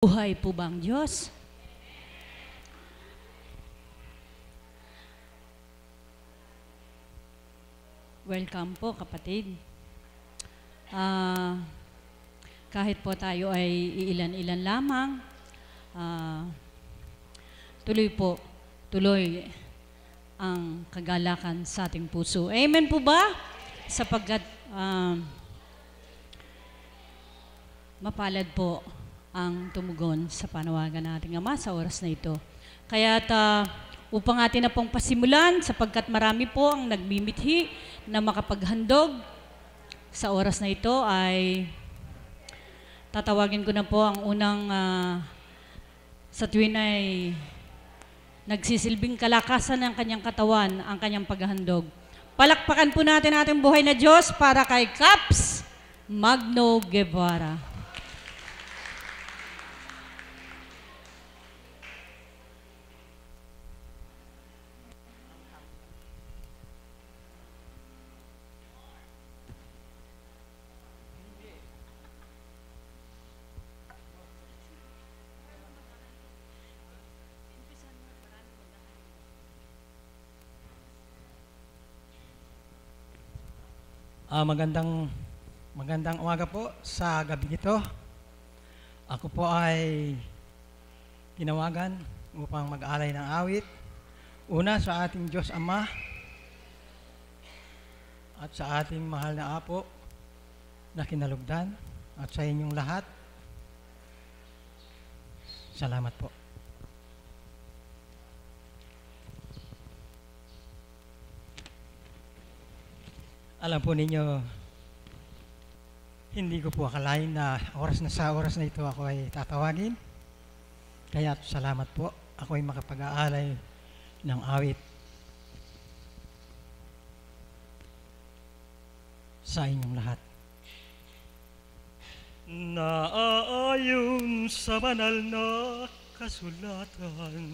Buhay po ba ang Diyos? Welcome po kapatid. Kahit po tayo ay iilan-ilan lamang, tuloy ang kagalakan sa ating puso. Amen po ba? Sapagkat mapalad po ang tumugon sa panawagan nating Ama sa oras na ito. Kaya't upang atin na pong pasimulan, sapagkat marami po ang nagmimithi na makapaghandog sa oras na ito, ay tatawagin ko na po ang unang sa tuwin ay nagsisilbing kalakasan ng kanyang katawan, ang kanyang paghahandog. Palakpakan po natin ating buhay na Diyos para kay Caps Magno Guevara. Magandang umaga po sa gabi nito. Ako po ay tinawagan upang mag-alay ng awit. Una sa ating Diyos Ama at sa ating mahal na Apo na kinalugdan at sa inyong lahat. Salamat po. Alam po ninyo, hindi ko po akalain na sa oras na ito ako ay tatawagin. Kaya salamat po. Ako ay makapag-aalay ng awit sa inyong lahat. Naaayon sa banal na kasulatan,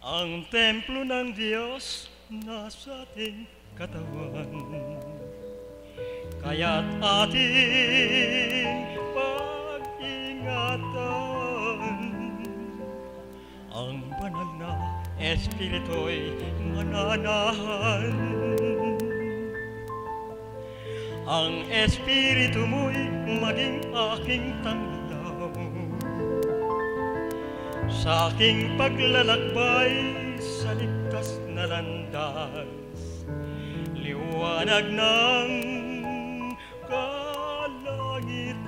ang templo ng Diyos nasa ating katawan, kaya't ating pag-ingatan ang banal na Espiritu'y mananahan. Ang Espiritu mo'y maging aking tanglaw sa aking paglalakbay sa ligtas na landas. Liwanag ng kalangitan,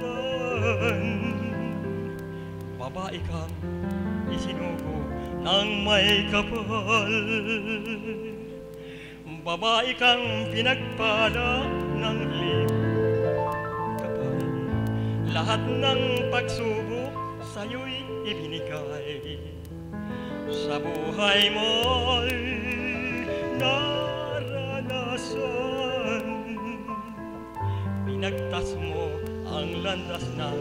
babae kang isinugo ng may kapal, babae kang pinagpala ng kapal. Lahat ng pagsubok sa'yo'y ibinigay, sa buhay mo'y naranasan. Pinagtas mo ang landas ng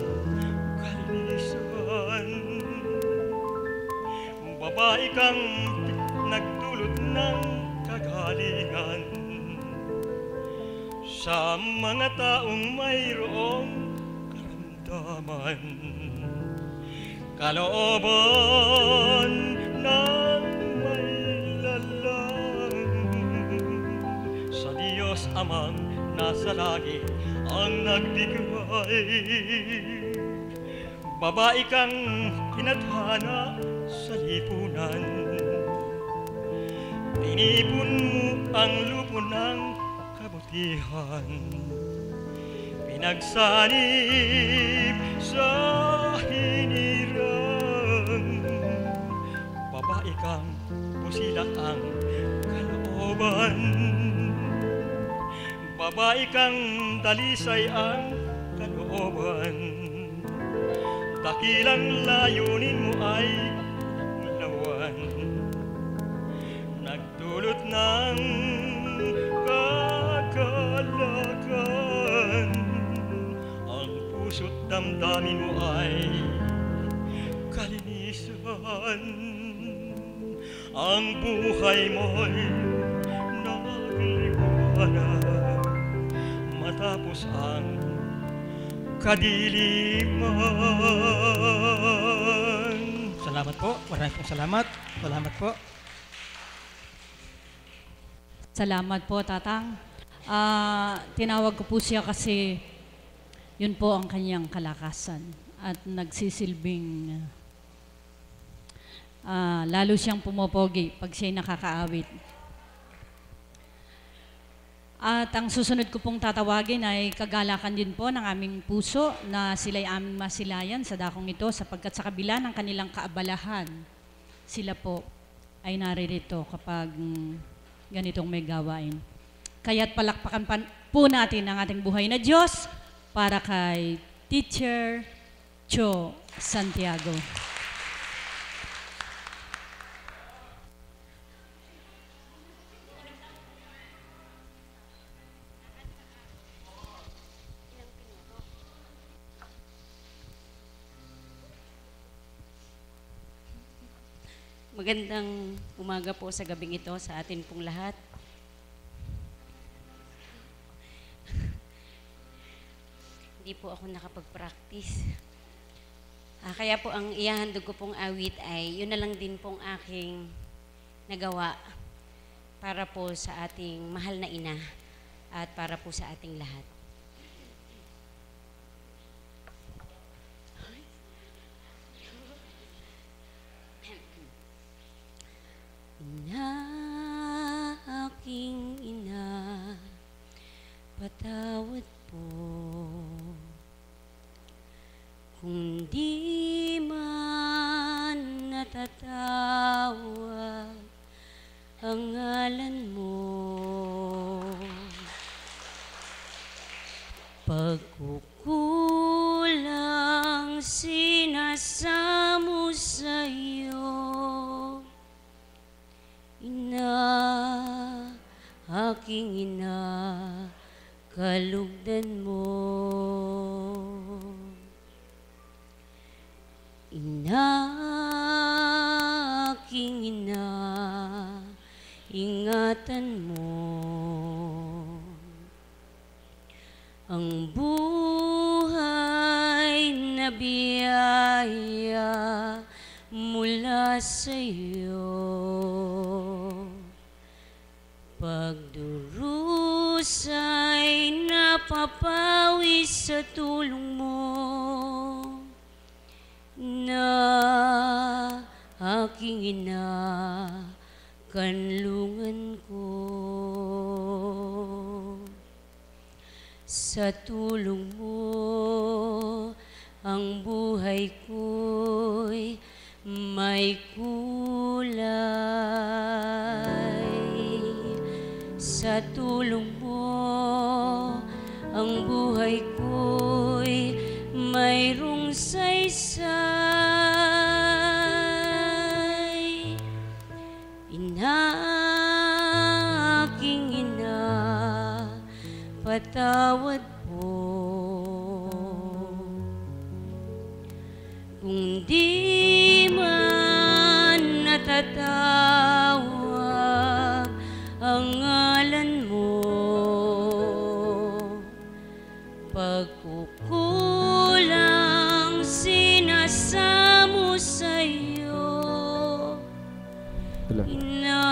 kalinisan, babae kang nagdulot ng kagalingan sa mga taong mayroong karamdaman, kalooban ng may lalang. Sa Diyos Amang nasa langit ang nagbigay, babae kang tinadhana sa lipunan. Tinipon mo ang lupo ng kabutihan, pinagsanib sa hinirang. Babae kang pusila ang kalooban, babae kang dalisay ang kalooban. Dakilang layunin mo ay lawan, nagdulot ng kagalakan. Ang puso't damdamin mo ay kalinisan, ang buhay mo'y nagliwanag matapos ang kadiliman. Salamat po. Maraming pong salamat. Salamat po. Salamat po, Tatang. Tinawag ko po siya kasi yun po ang kanyang kalakasan at nagsisilbing lalo siyang pumopogi pag siya'y nakakaawit. At ang susunod ko pong tatawagin ay kagalakan din po ng aming puso na sila'y aming masilayan sa dakong ito sapagkat sa kabila ng kanilang kaabalahan, sila po ay naririto kapag ganitong may gawain. Kaya't palakpakan po natin ang ating buhay na Diyos para kay Teacher Cho Santiago. Magandang umaga po sa gabing ito sa atin pong lahat. Hindi po ako nakapag-practice. Kaya po ang ihahandog ko pong awit ay yun na lang din pong aking nagawa para po sa ating mahal na ina at para po sa ating lahat. Ina, aking ina, patawad po kung di man natatawag ang ngalan mo. Pagkukulang sinasamo sa'yo, ina, aking ina, kalugdan mo. Ina, aking ina, ingatan mo. Ang buhay na biyaya mula sa'yo, pagdurusa'y napapawi sa tulong mo, na aking ina, kanlungan ko. Sa tulong mo, ang buhay ko'y may kulay. Sa tulong mo, ang buhay ko'y mayroong saysay. Ina, aking ina, patawad po kung di man natatawag ang ngalan mo. Pagkukulang sinasamo sa'yo, ina,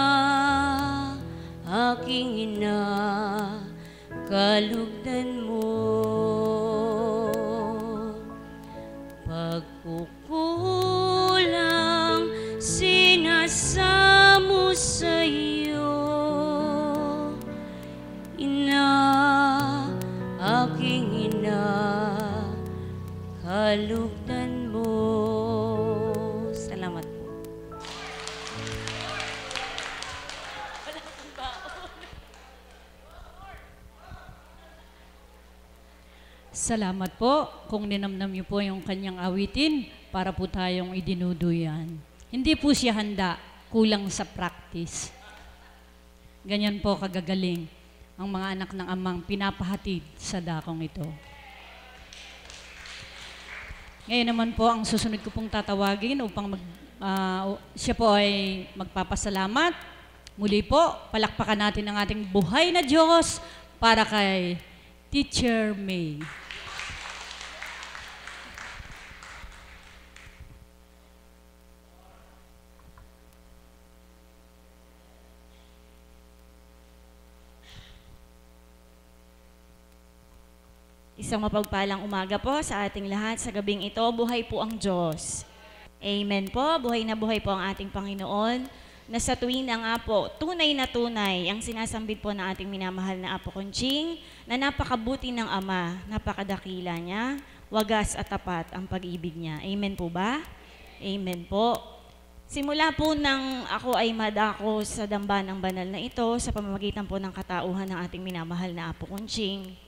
aking ina, kalugdan mo. Pagkukulang sinasamo sa'yo, ina, aking ina, kalugdan mo. Salamat po. Salamat po kung ninamnam niyo po yung kanyang awitin para po tayong idinuduyan. Hindi po siya handa, kulang sa practice. Ganyan po kagagaling ang mga anak ng amang pinapahatid sa dakong ito. Ngayon naman po ang susunod ko pong tatawagin upang siya po ay magpapasalamat. Muli po, palakpakan natin ang ating buhay na Diyos para kay Teacher May. Isang mapagpalang umaga po sa ating lahat. Sa gabing ito, buhay po ang Diyos. Amen po. Buhay na buhay po ang ating Panginoon. Na sa tuwing na nga po, tunay na tunay ang sinasambit po ng ating minamahal na Apo Conching, na napakabuti ng Ama, napakadakila niya, wagas at tapat ang pag-ibig niya. Amen po ba? Amen po. Simula po nang ako ay madako sa dambana ng banal na ito, sa pamamagitan po ng katauhan ng ating minamahal na Apo Conching,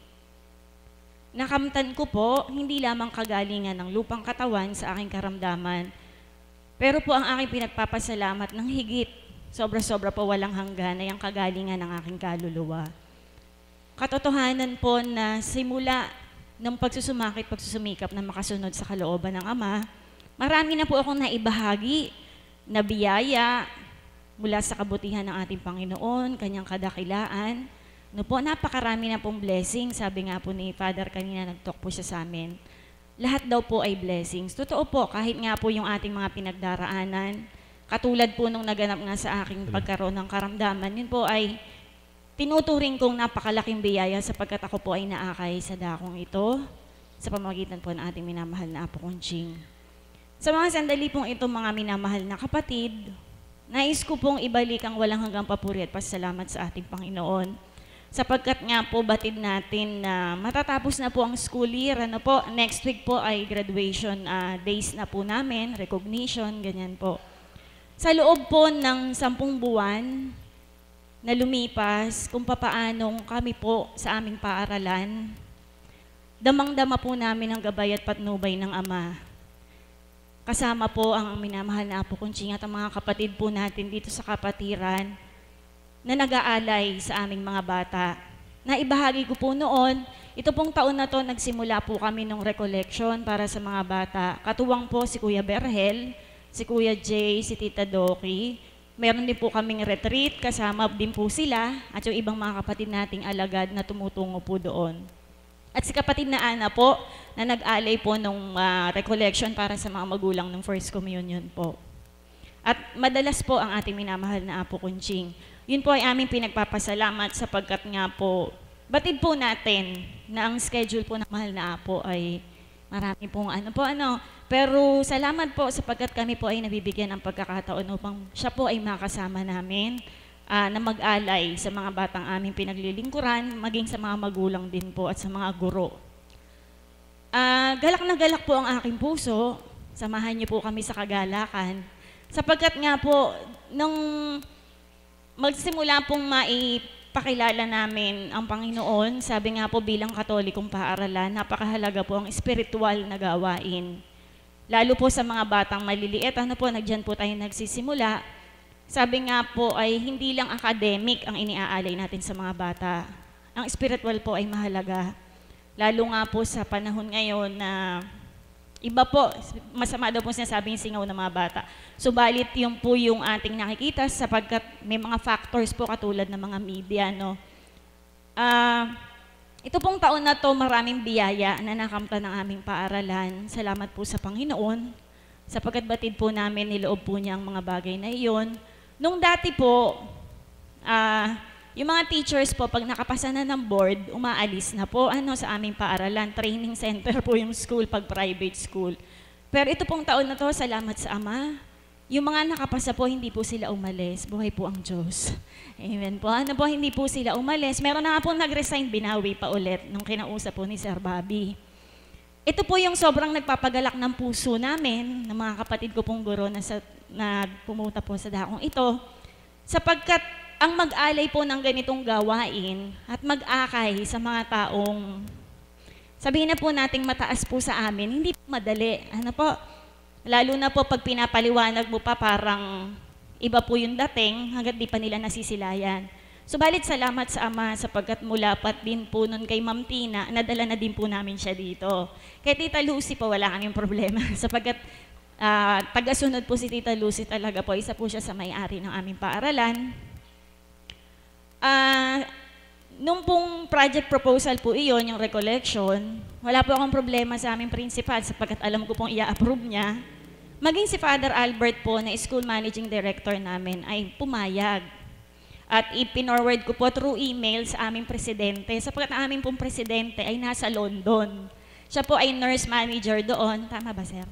nakamtan ko po, hindi lamang kagalingan ng lupang katawan sa aking karamdaman, pero po ang aking pinagpapasalamat ng higit, sobra-sobra po walang hanggan ay ang kagalingan ng aking kaluluwa. Katotohanan po na simula ng pagsusumakit, pagsusumikap na makasunod sa kalooban ng Ama, marami na po akong naibahagi na biyaya mula sa kabutihan ng ating Panginoon, kanyang kadakilaan. No po, napakarami na pong blessing. Sabi nga po ni Father kanina, nag-talk po siya sa amin. Lahat daw po ay blessings. Totoo po, kahit nga po yung ating mga pinagdaraanan, katulad po nung naganap nga sa aking pagkaroon ng karamdaman, yun po ay tinuturing kong napakalaking biyaya sapagkat ako po ay naakay sa dakong ito sa pamamagitan po ng ating minamahal na Apo Conching. Sa mga sandali pong ito, mga minamahal na kapatid, nais ko pong ibalik ang walang hanggang papuri at pasalamat sa ating Panginoon. Sapagkat nga po batid natin na matatapos na po ang school year, ano po, next week po ay graduation days na po namin, recognition, ganyan po. Sa loob po ng 10 buwan na lumipas, kung papaanong kami po sa aming paaralan, damang-dama po namin ang gabay at patnubay ng Ama. Kasama po ang minamahal na Apo Conching at ang mga kapatid po natin dito sa kapatiran, na nag-aalay sa aming mga bata. Naibahagi ko po noon, ito pong taon na to, nagsimula po kami ng recollection para sa mga bata. Katuwang po si Kuya Berhel, si Kuya Jay, si Tita Doki. Meron din po kaming retreat, kasama din po sila, at yung ibang mga kapatid nating alagad na tumutungo po doon. At si kapatid na Ana po, na nag-alay po ng recollection para sa mga magulang ng First Communion po. At madalas po ang ating minamahal na Apo Conching. Yun po ay aming pinagpapasalamat sapagkat nga po, batid po natin na ang schedule po ng mahal na Apo ay marami pong pero salamat po sapagkat kami po ay nabibigyan ng pagkakataon upang siya po ay makasama namin na mag-alay sa mga batang aming pinaglilingkuran, maging sa mga magulang din po at sa mga guro. Galak na galak po ang aking puso, samahan niyo po kami sa kagalakan, sapagkat nga po, nung magsimula pong maipakilala namin ang Panginoon, sabi nga po bilang Katolikong paaralan, napakahalaga po ang spiritual na gawain. Lalo po sa mga batang maliliit, nandiyan po tayo nagsisimula. Sabi nga po ay hindi lang academic ang iniaalay natin sa mga bata. Ang spiritual po ay mahalaga. Lalo nga po sa panahon ngayon na iba po, masama daw po sinasabing singaw ng mga bata. Subalit yung po yung ating nakikita sapagkat may mga factors po katulad ng mga media, no? Ito pong taon na to maraming biyaya na nakamtan ng aming paaralan. Salamat po sa Panginoon sapagkat batid po namin niloob po niya ang mga bagay na iyon. Nung dati po, yung mga teachers po, pag nakapasa na ng board, umaalis na po sa aming paaralan. Training center po yung school pag private school. Pero ito pong taon na to, salamat sa Ama. Yung mga nakapasa po, hindi po sila umalis. Buhay po ang Diyos. Amen po. Hindi po sila umalis. Meron na nga po nag-resign, binawi pa ulit nung kinausap po ni Sir Bobby. Ito po yung sobrang nagpapagalak ng puso namin, ng mga kapatid ko pong guro na pumunta po sa dakong ito, sapagkat ang mag-alay po ng ganitong gawain at mag-akay sa mga taong, sabihin na po nating mataas po sa amin, hindi po madali. Lalo na po pag pinapaliwanag mo pa parang iba po yung dating hanggat di pa nila nasisilayan. Subalit salamat sa Ama sapagkat mulapat din po nun kay Ma'am Tina, nadala na din po namin siya dito. Kay Tita Lucy po wala kaming problema sapagkat tagasunod po si Tita Lucy talaga po, isa po siya sa may-ari ng aming paaralan. Nung pong project proposal po iyon, yung recollection, wala po akong problema sa aming principal sapagkat alam ko pong i-approve niya. Maging si Father Albert po na school managing director namin ay pumayag. at ipinorward ko po through email sa aming presidente. Sapagkat ang aming pong presidente ay nasa London. Siya po ay nurse manager doon. Tama ba, sir?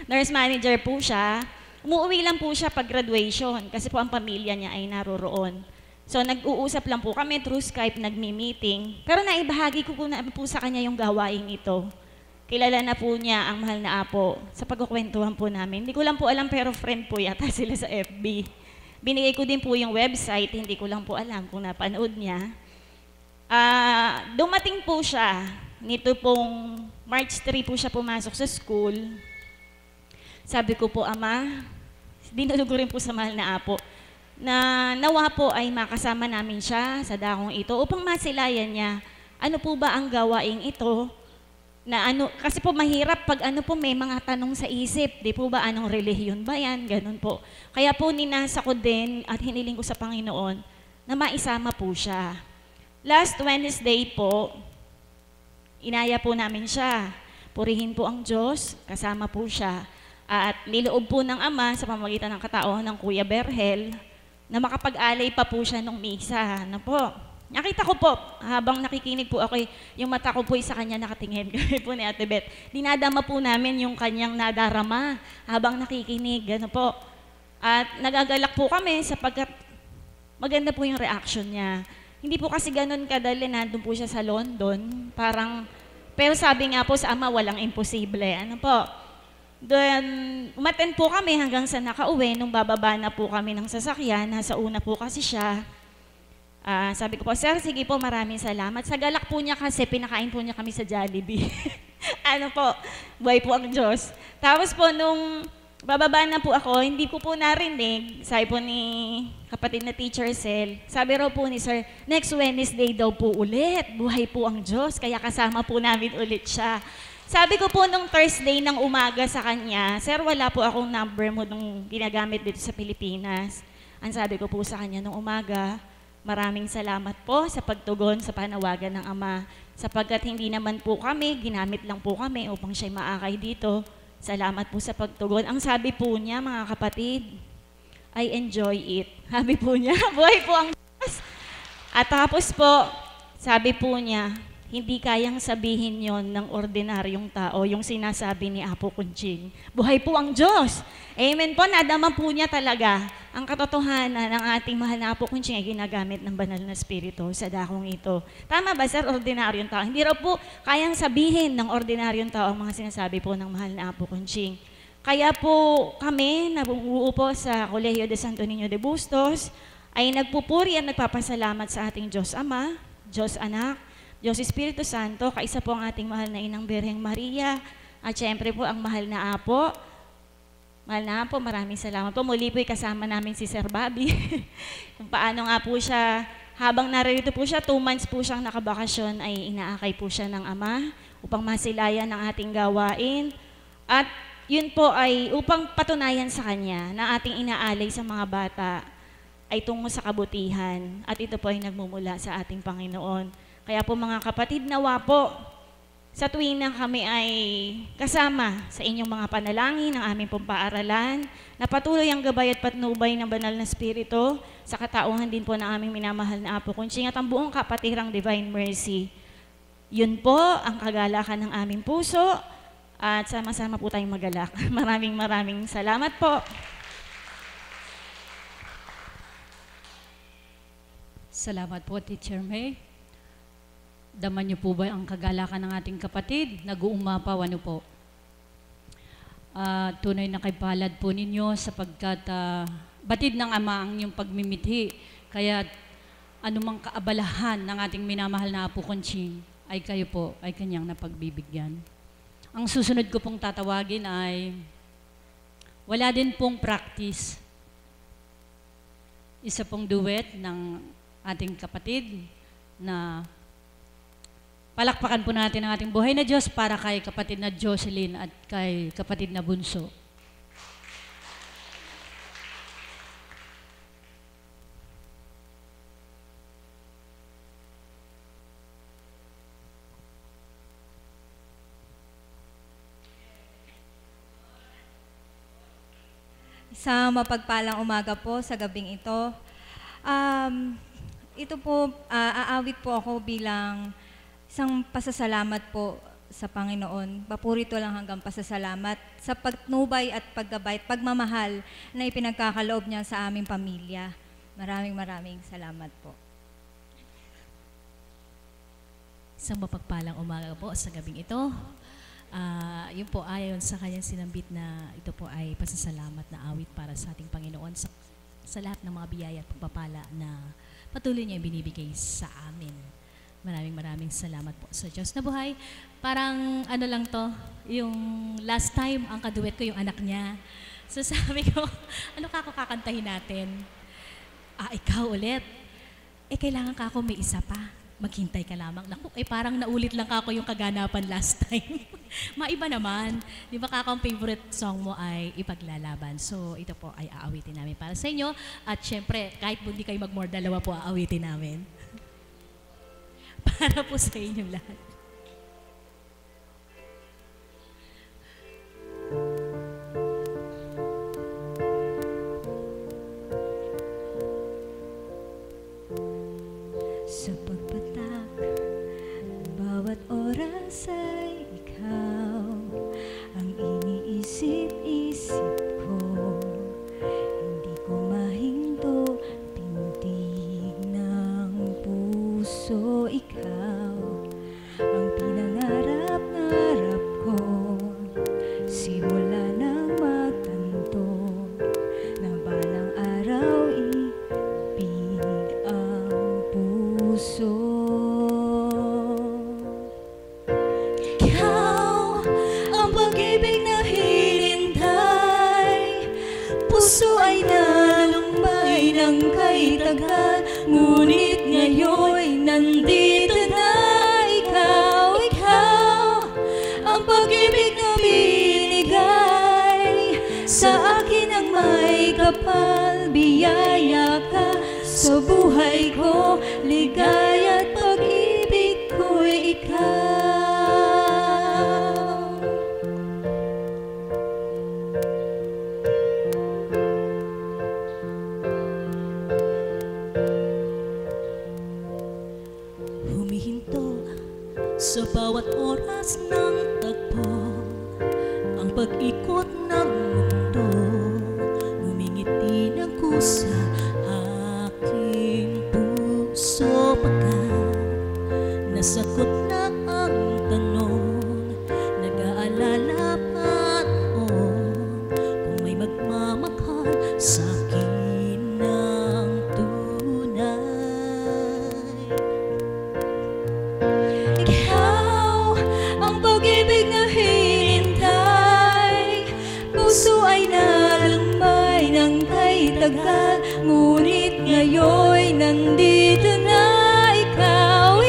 Nurse manager po siya. Umuwi lang po siya pag graduation kasi po ang pamilya niya ay naroroon. So nag-uusap lang po kami through Skype, nagmi-meeting. Pero naibahagi ko po na po sa kanya yung gawaing ito. Kilala na po niya ang mahal na apo sa pagkukwentuhan po namin. Hindi ko lang po alam pero friend po yata sila sa FB. Binigay ko din po yung website, hindi ko lang po alam kung napanood niya. Dumating po siya, nito pong March 3 po siya pumasok sa school. Sabi ko po, Ama, dinulog ko rin po sa mahal na apo, na nawa po ay makasama namin siya sa dakong ito upang masilayan niya ano po ba ang gawaing ito na ano, kasi po mahirap pag ano po may mga tanong sa isip, di po ba anong relihiyon ba yan, ganun po. Kaya po ninasa ko din at hiniling ko sa Panginoon na maisama po siya. Last Wednesday po, inaya po namin siya. Purihin po ang Diyos, kasama po siya. At niloob po ng Ama sa pamamagitan ng katauhan ng Kuya Berhel na makapag-alay pa po siya nung misa. Ano po? Nakita ko po, habang nakikinig po ako, yung mata ko po sa kanya nakatingin. Kami po ni Ate Beth. Dinadama po namin yung kanyang nadarama habang nakikinig. Ano po? At nagagalak po kami sapagkat maganda po yung reaction niya. Hindi po kasi ganun kadali, nandun po siya sa London. Parang, pero sabi nga po sa Ama, walang imposible. Ano po? Then, umattend po kami hanggang sa nakauwi. Nung bababa na po kami ng sasakyan, nasa una po kasi siya. Sabi ko po, Sir, sige po, maraming salamat. Sa galak po niya kasi, pinakain po niya kami sa Jollibee. Ano po, buhay po ang Diyos. Tapos po, nung bababa na po ako, hindi ko po narinig, sabi po ni kapatid na Teacher Sel, sabi raw po ni Sir, next Wednesday daw po ulit, buhay po ang Diyos, kaya kasama po namin ulit siya. Sabi ko po nung Thursday ng umaga sa kanya, Sir, wala po akong number mo nung ginagamit dito sa Pilipinas. Ang sabi ko po sa kanya nung umaga, maraming salamat po sa pagtugon sa panawagan ng Ama, sapagkat hindi naman po kami, ginamit lang po kami upang siya'y maakay dito. Salamat po sa pagtugon. Ang sabi po niya, mga kapatid, I enjoy it. Sabi po niya, buhay po ang Diyos. At tapos po, sabi po niya, hindi kayang sabihin yon ng ordinaryong tao, yung sinasabi ni Apo Kunching. Buhay po ang Diyos. Amen po, nadama po niya talaga ang katotohanan ng ating mahal na Apo Kunching ay ginagamit ng banal na Espiritu sa dakong ito. Tama ba, Sir, ordinaryong tao? Hindi raw po kayang sabihin ng ordinaryong tao ang mga sinasabi po ng mahal na Apo Kunching. Kaya po kami, nabubuo po sa Colegio de Santo Niño de Bustos, ay nagpupuri at nagpapasalamat sa ating Diyos Ama, Diyos Anak, Diyos Espiritu Santo, kaisa po ang ating mahal na Inang Birheng Maria, at syempre po ang mahal na Apo. Mahal na Apo, maraming salamat po. Muli po kasama namin si Sir Bobby. Kung paano nga po siya, habang narito po siya, 2 months po siyang nakabakasyon, ay inaakay po siya ng Ama upang masilayan ang ating gawain. At yun po ay upang patunayan sa Kanya na ating inaalay sa mga bata ay tungo sa kabutihan. At ito po ay nagmumula sa ating Panginoon. Kaya po mga kapatid, nawa po, sa tuwing na kami ay kasama sa inyong mga panalangin, ng aming pong paaralan, na patuloy ang gabay at patnubay ng banal na Espiritu, sa katauhan din po ng aming minamahal na Apo Kunching at ang buong kapatirang Divine Mercy. Yun po ang kagalakan ng aming puso at sama-sama po tayong magalak. Maraming salamat po. Salamat po, Teacher May. Daman niyo po ba ang kagalakan ng ating kapatid? Nag-uumapaw, ano po? Tunay na kay palad po ninyo sapagkat batid ng Ama ang inyong pagmimithi. Kaya anumang kaabalahan ng ating minamahal na Apo Kunching ay kayo po ay kanyang napagbibigyan. Ang susunod ko pong tatawagin ay wala din pong practice. Isa pong duet ng ating kapatid na palakpakan po natin ang ating buhay na Diyos para kay kapatid na Jocelyn at kay kapatid na Bunso. Isang mapagpalang umaga po sa gabing ito. Ito po, aawit po ako bilang isang pasasalamat po sa Panginoon. Papurito lang hanggang pasasalamat sa pagtnubay at paggabay at pagmamahal na ipinagkakaloob niya sa aming pamilya. Maraming salamat po. Isang mapagpalang umaga po sa gabing ito. Yun po ayon sa kanyang sinambit na ito po ay pasasalamat na awit para sa ating Panginoon sa lahat ng mga biyaya at pagpapala na patuloy niya binibigay sa amin. Maraming salamat po sa Diyos na buhay. Parang ano lang to, yung last time ang kaduet ko yung anak niya. So sabi ko, ano ka ako kakantahin natin? Ikaw ulit. Kailangan ka ako may isa pa. Maghintay ka lamang. Naku, parang naulit lang ako yung kaganapan last time. Maiba naman. Di ba ang favorite song mo ay Ipaglalaban. So ito po ay aawitin namin para sa inyo. At syempre, kahit hindi kayo mag-more, dalawa po aawitin namin. Para po sa inyong lahat. Sa pagpatak, bawat oras ay ikaw ang iniisip-isip ko. Hindi ko mahinto, tindig ng puso, ikaw ang pinangarap-ngarap ko. Simula nang magtanto na balang araw ibig ang puso. Ikaw ang pag-ibig na hinintay, puso ay nalumbay ng kay tagal, ngunit ngayon'y nandito na. Ikaw ang pag-ibig na binigay sa akin ang may kapal, biyaya ka sa buhay ko, ligaya at pag-ibig ko'y ikaw. Humihinto sa bawat oras ng tagpo, ang pag-ikot ng mundo, ngumingiti ng kusa aking puso pagkat nasagot na ang tanong, nag-aalala pa noon kung may magmamahal sa akin ng tunay. Ikaw ang pag-ibig na hinintay, puso ay nalumbay ng kay tagal, ngunit ngayon'y nandito na. Ikaw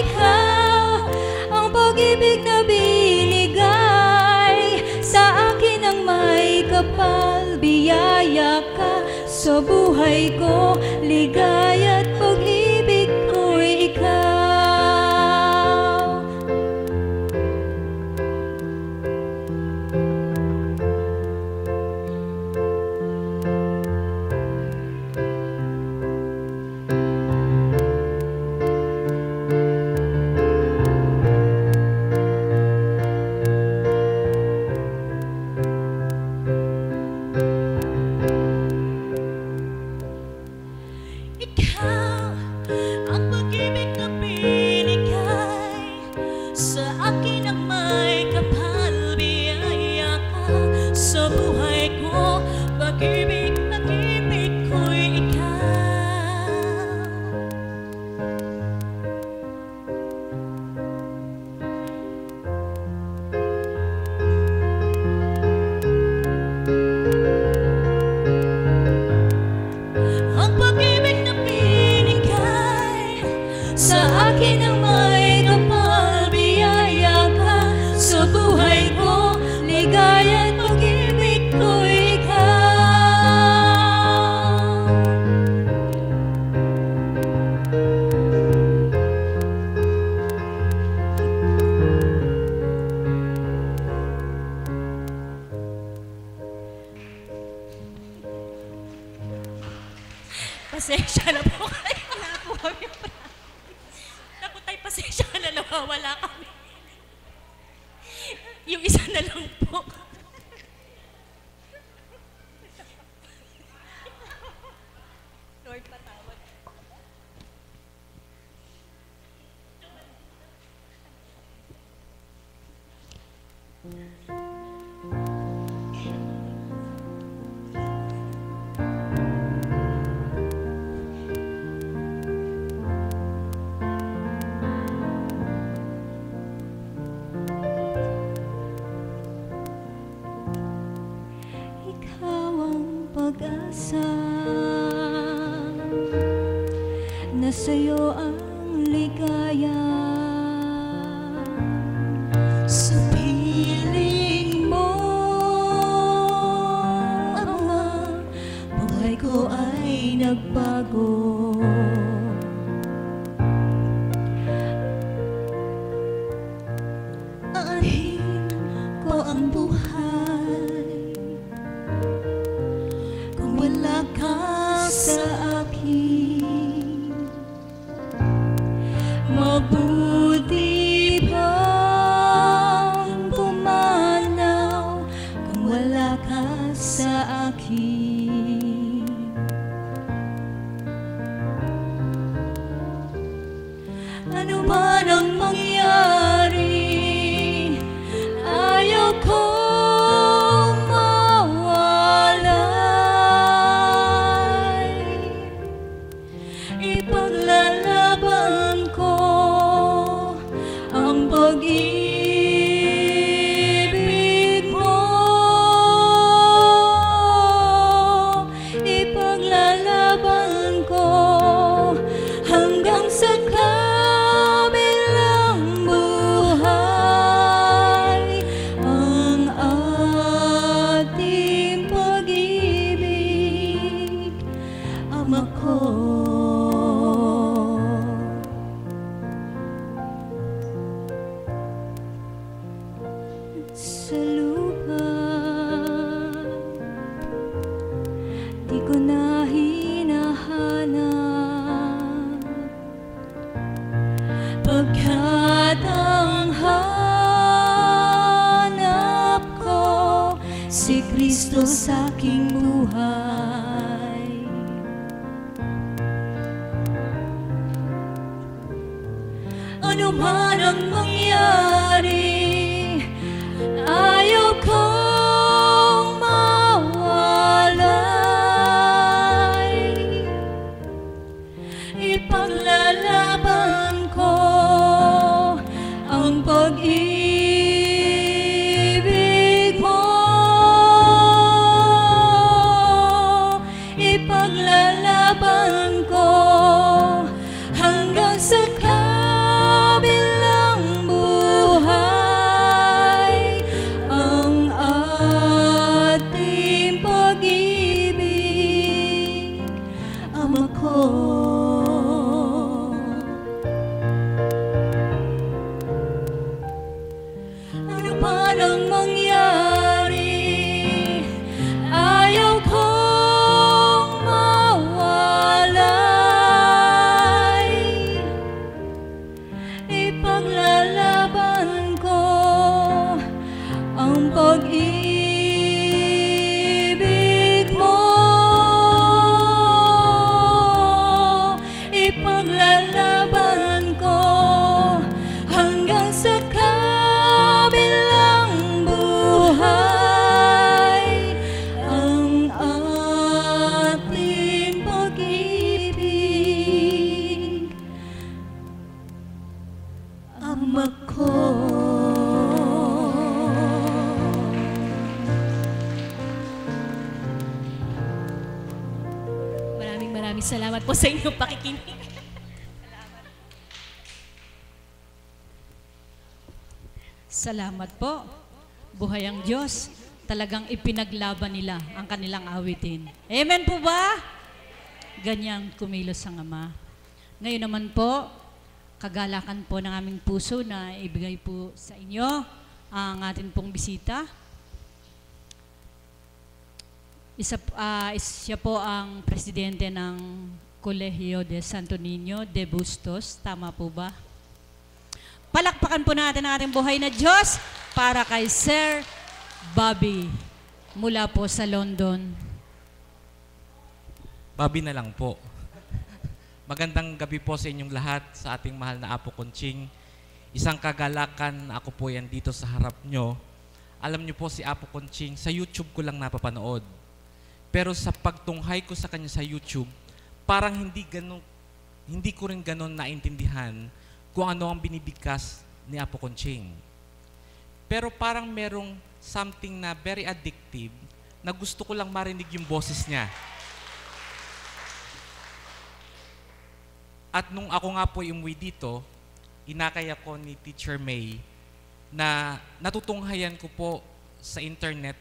ang pag-ibig na binigay sa akin ang may kapal, biyaya ka sa buhay ko, ligaya at pag-ibig ko'y ikaw. Ikaw ang pag-ibig na binigay sa akin ang may kapal, biyaya ka sa buhay ko, pag-ibig ko'y ikaw. Ang pag-ibig na binigay sa akin ang may kapal, biyaya ka sa buhay ko, ligaya at pag-ibig Pasensya na po kayo. Wala po kami practice. Naku tay, pasensya ka na, nawawala kami. Yung isa na lang po. Lord, patawad. Ikaw ang pag-asa, na sa'yo ang ligaya. Sa piling mo, Ama, buhay ko ay nagbago. Aanhin ko ang buhay kung wala ka sa akin. Mabuti bang pumanaw kung wala ka sa akin. Ano man ang mangyari, ayaw kong mawalay. Ipaglalaban ko ang pag-ibig mo. Ipaglalaban ko hanggang sa kabilang buhay ang ating pag-ibig, Ama ko. Sa lupa, di ko na hinahanap, pagkat ang hanap ko si Kristo sa aking buhay. Ano man ang mangyari, ayaw kong mawalay. Ipaglalaban ko ang pag-ibig mo. Ipaglalaban ko hanggang sa kabilang buhay ang ating pag-ibig, Ama ko. Ano man ang mangyari, ayaw kong mawalay. Ipaglalaban ko ang pag-ibig mo. Ipaglalaban ko hanggang sa kabilang buhay ang ating pag-ibig, Ama ko. Maraming salamat po sa inyong pakikinig. Salamat po. Buhay ang Diyos. Talagang ipinaglaban nila ang kanilang awitin. Amen po ba? Ganyang kumilos ang Ama. Ngayon naman po, kagalakan po ng aming puso na ibigay po sa inyo ang atin pong bisita. Siya po ang presidente ng Colegio de Santo Niño de Bustos. Tama po ba? Palakpakan po natin ang ating buhay na Diyos para kay Sir Bobby mula po sa London. Bobby na lang po. Magandang gabi po sa inyong lahat, sa ating mahal na Apo Conching. Isang kagalakan na ako po yan dito sa harap nyo. Alam nyo po si Apo Conching, sa YouTube ko lang napapanood. Pero sa pagtunghay ko sa kanya sa YouTube, parang hindi ko rin ganon naintindihan kung ano ang binibigkas ni Apo Conching. Pero parang merong something na very addictive na gusto ko lang marinig yung boses niya. At nung ako nga po umuwi dito, inakay ako ni Teacher May na natutunghayan ko po sa internet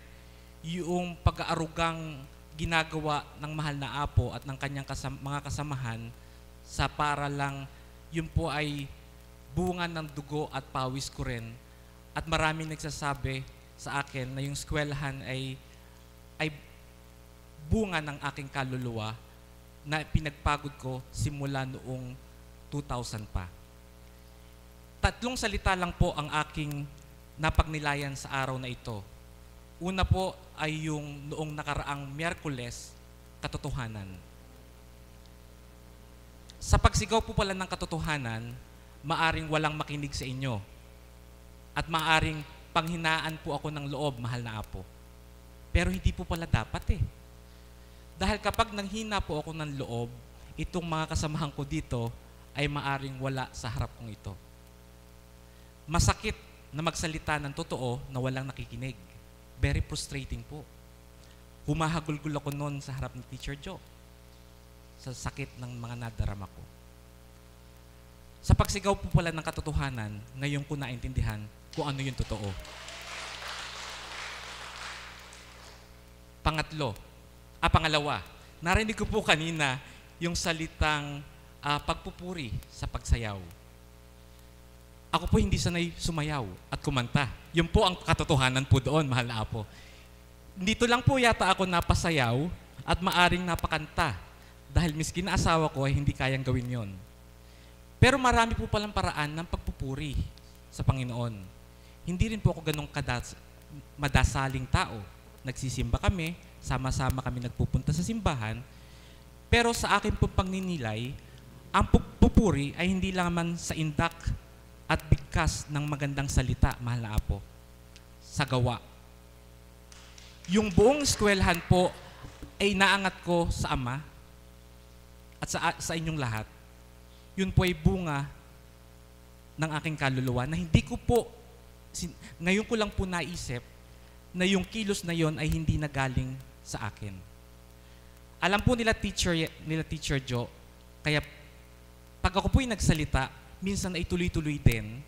yung pag-aarugang ginagawa ng mahal na Apo at ng kanyang mga kasamahan sa para lang yun po ay bunga ng dugo at pawis ko rin. At maraming nagsasabi sa akin na yung eskwelahan ay bunga ng aking kaluluwa na pinagpagod ko simula noong 2000 pa. 3 salita lang po ang aking napagnilayan sa araw na ito. Una po ay yung noong nakaraang Miyerkules, katotohanan. Sa pagsigaw po pala ng katotohanan, maaring walang makinig sa inyo. At maaring panghinaan po ako ng loob, mahal na Apo. Pero hindi po pala dapat eh. Dahil kapag nanghina po ako ng loob, itong mga kasamahan ko dito ay maaring wala sa harap kong ito. Masakit na magsalita ng totoo na walang nakikinig. Very frustrating po. Humahagulgul ako noon sa harap ni Teacher Joe sa sakit ng mga nadarama ko. Sa pagsigaw po pala ng katotohanan, ngayon ko naintindihan kung ano yung totoo. Pangalawa, narinig ko po kanina yung salitang pagpupuri sa pagsayaw. Ako po hindi sanay sumayaw at kumanta. Yun po ang katotohanan po doon, mahal na Apo. Dito lang po yata ako napasayaw at maaring napakanta dahil miskin na asawa ko ay hindi kayang gawin yon. Pero marami po palang paraan ng pagpupuri sa Panginoon. Hindi rin po ako ganong madasaling tao. Nagsisimba kami, sama-sama kami nagpupunta sa simbahan, pero sa akin pong pagninilay, ang pupuri ay hindi lamang sa indak at bigkas ng magandang salita, mahal na Apo, sa gawa. Yung buong eskwelahan po ay naangat ko sa Ama at sa inyong lahat. Yun po ay bunga ng aking kaluluwa na hindi ko po, ngayon ko lang po naisip na yung kilos na yon ay hindi nagaling sa akin. Alam po nila Teacher Joe, kaya pag ako po'y nagsalita, minsan ay tuloy-tuloy din.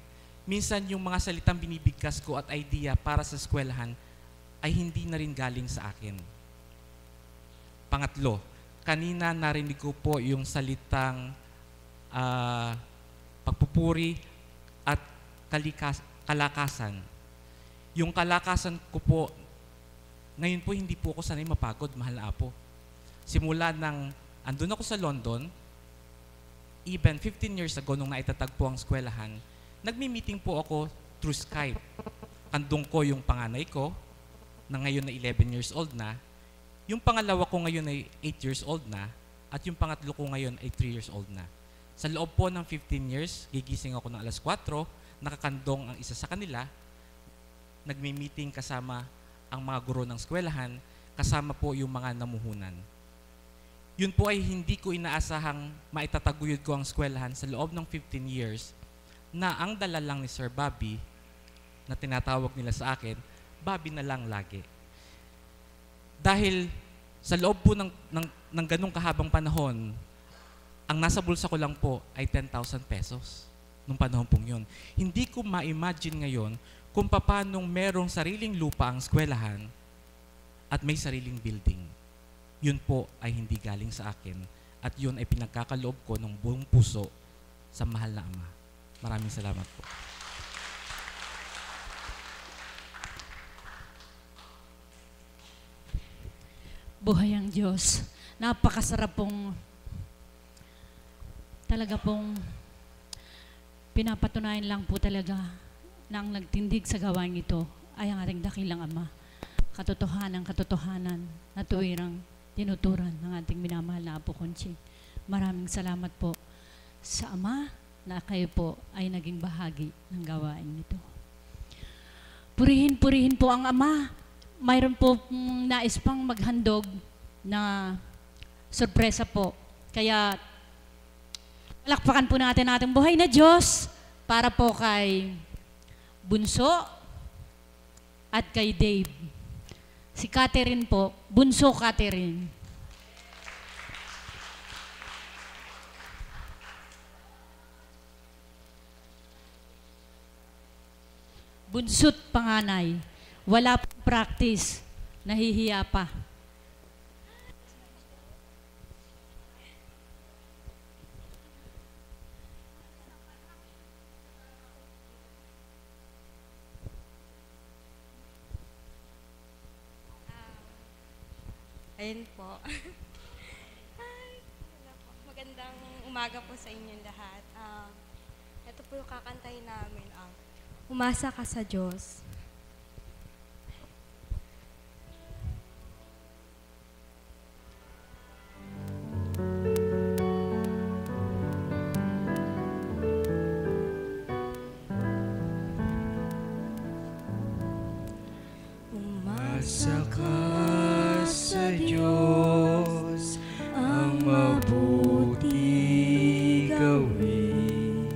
Minsan yung mga salitang binibigkas ko at idea para sa eskwelahan ay hindi na rin galing sa akin. Pangatlo, kanina narinig ko po yung salitang pagpupuri at kalakasan. Yung kalakasan ko po, ngayon po hindi po ako sanay mapagod, mahal na Apo. Simula nang andun ako sa London, even 15 years ago nung naitatagpo ang eskwelahan, nagmi-meeting po ako through Skype. Andun ko yung panganay ko, na ngayon na 11 years old na, yung pangalawa ko ngayon ay 8 years old na, at yung pangatlo ko ngayon ay 3 years old na. Sa loob po ng 15 years, gigising ako ng alas 4, nakakandong ang isa sa kanila, nagmi-meeting kasama ang mga guro ng eskwelahan, kasama po yung mga namuhunan. Yun po ay hindi ko inaasahang maitataguyod ko ang eskwelahan sa loob ng 15 years na ang dala lang ni Sir Bobby na tinatawag nila sa akin, Bobby na lang lagi. Dahil sa loob po ng ganong kahabang panahon, ang nasa bulsa ko lang po ay 10,000 pesos nung panahon pong yun. Hindi ko ma-imagine ngayon kung paanong merong sariling lupa ang eskwelahan at may sariling building. Yun po ay hindi galing sa akin at yun ay pinagkakaloob ko ng buong puso sa mahal na Ama. Maraming salamat po. Buhay ang Diyos. Napakasarap pong talaga pong pinapatunayan lang po talaga na ang nagtindig sa gawain ito ay ang ating dakilang Ama. Katotohanan na tuwirang tinuturan ng ating minamahal na Apo Conching. Maraming salamat po sa Ama na kayo po ay naging bahagi ng gawain ito. Purihin po ang Ama. Mayroon po nais pang maghandog na sorpresa po. Kaya palakpakan po natin ating buhay na Diyos para po kay Bunso at kay Dave. Si Catherine po, Bunso Catherine. Bunso't panganay. Wala pong practice. Nahihiya pa. Ayun po. Hi. Hello po. Magandang umaga po sa inyong lahat. Ito po yung kakantahin namin. Umasa ka sa Diyos. Umasa ka sa Diyos, ang mabuti gawin,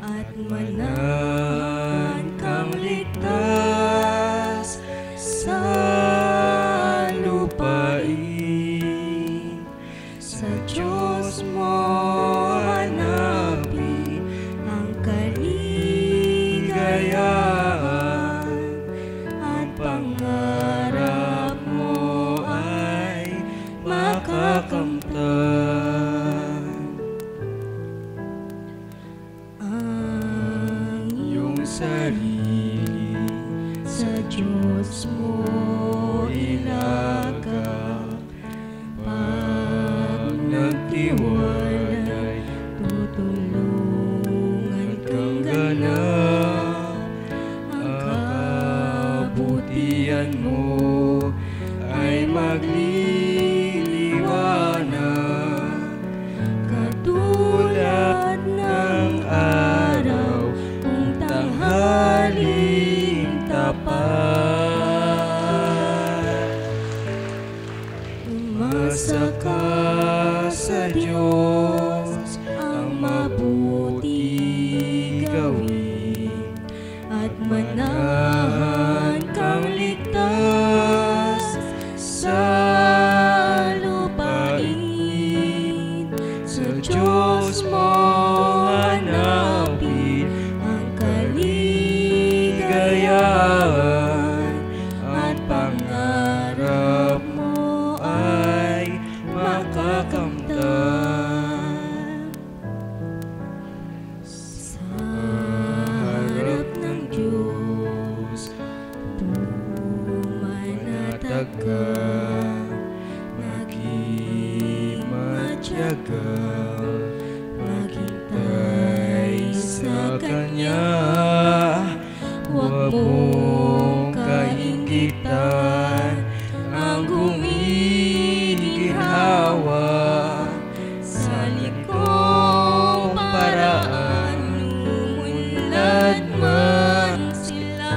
at manahan kang ligtas sa lupain. Sa Diyos mo hanapin ang kaligayahan, at pangarap mo ay makakamtan. Ang iyong sarili sa Diyos mo ilagak. Pag nagtiwalay, tutulungan kang ganap. Ang kabutihan mo ay magliliwanag, katulad ng araw kung tanghaling tapat. Umasa ka sa Diyos, ang mabuti gawin, at manahan kang ligtas sa lupain. Sa Diyos mo hanapin ang kaligayahan, at pangarap mo ay makakamtan. Sa harap ng Diyos, pumanatag ka, maging matyaga, maghintay sa Kanya. Huwag mong kaingitan ang gumiginhawa, sa likong paraan lumunlad man sila.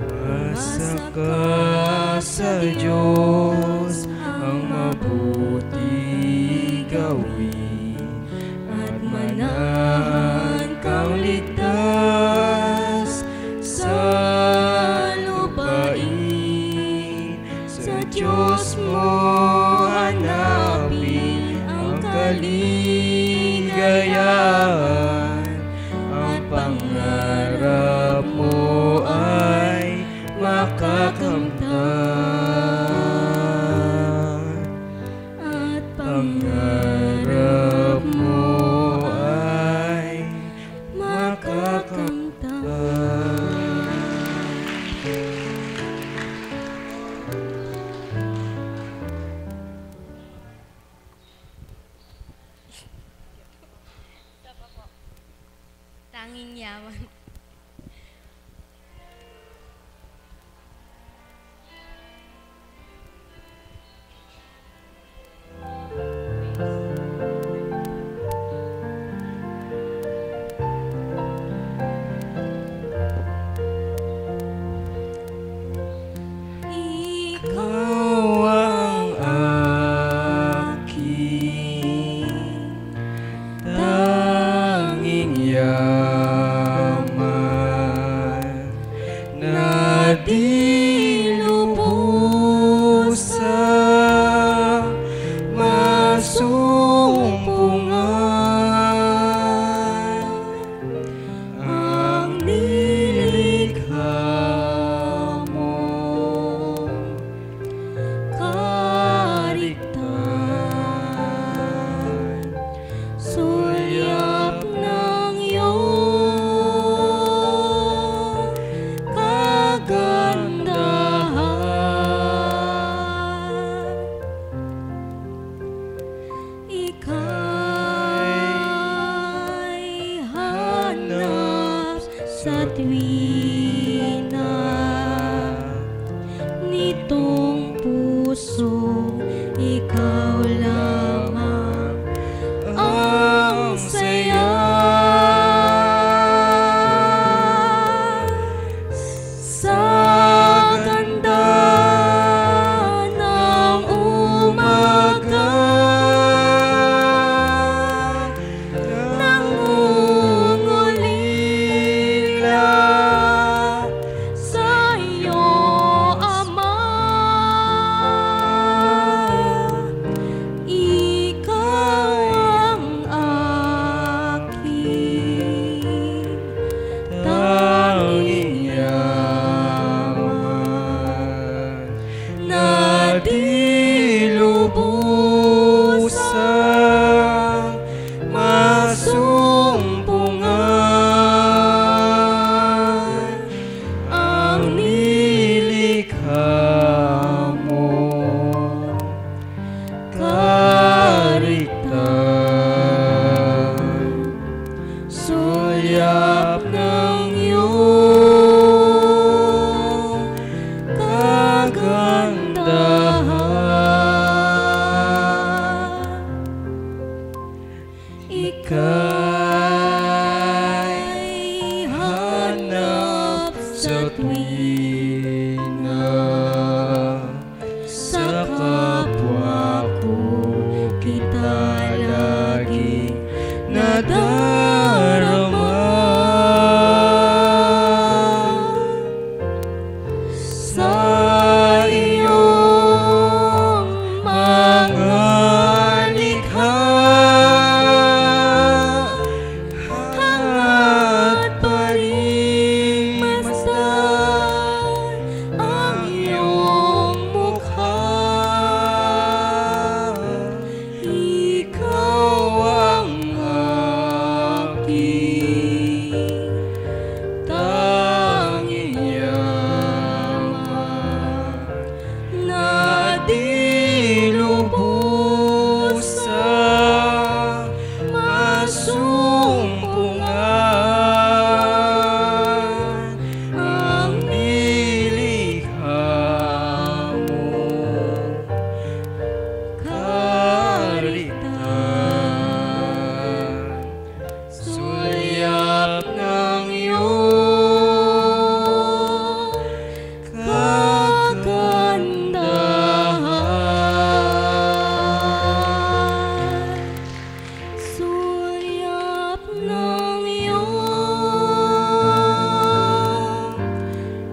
Umasa ka sa Diyos, ang mabuti gawin, at manahan kang ligtas sa lupain. Sa Diyos mo hanapin ang kaligayahan, ang pangarap mo ay makakamtan, at pangarap mo ay makakamtan. sa iyong mga likha. Hangat pa rin masdan ang iyong mukha. Ikaw ang aking tanging yaman na di lubos sa masumpungan. Ang nilikha mo, karitan, sulyap ng iyong kagandahan. Sulyap ng iyong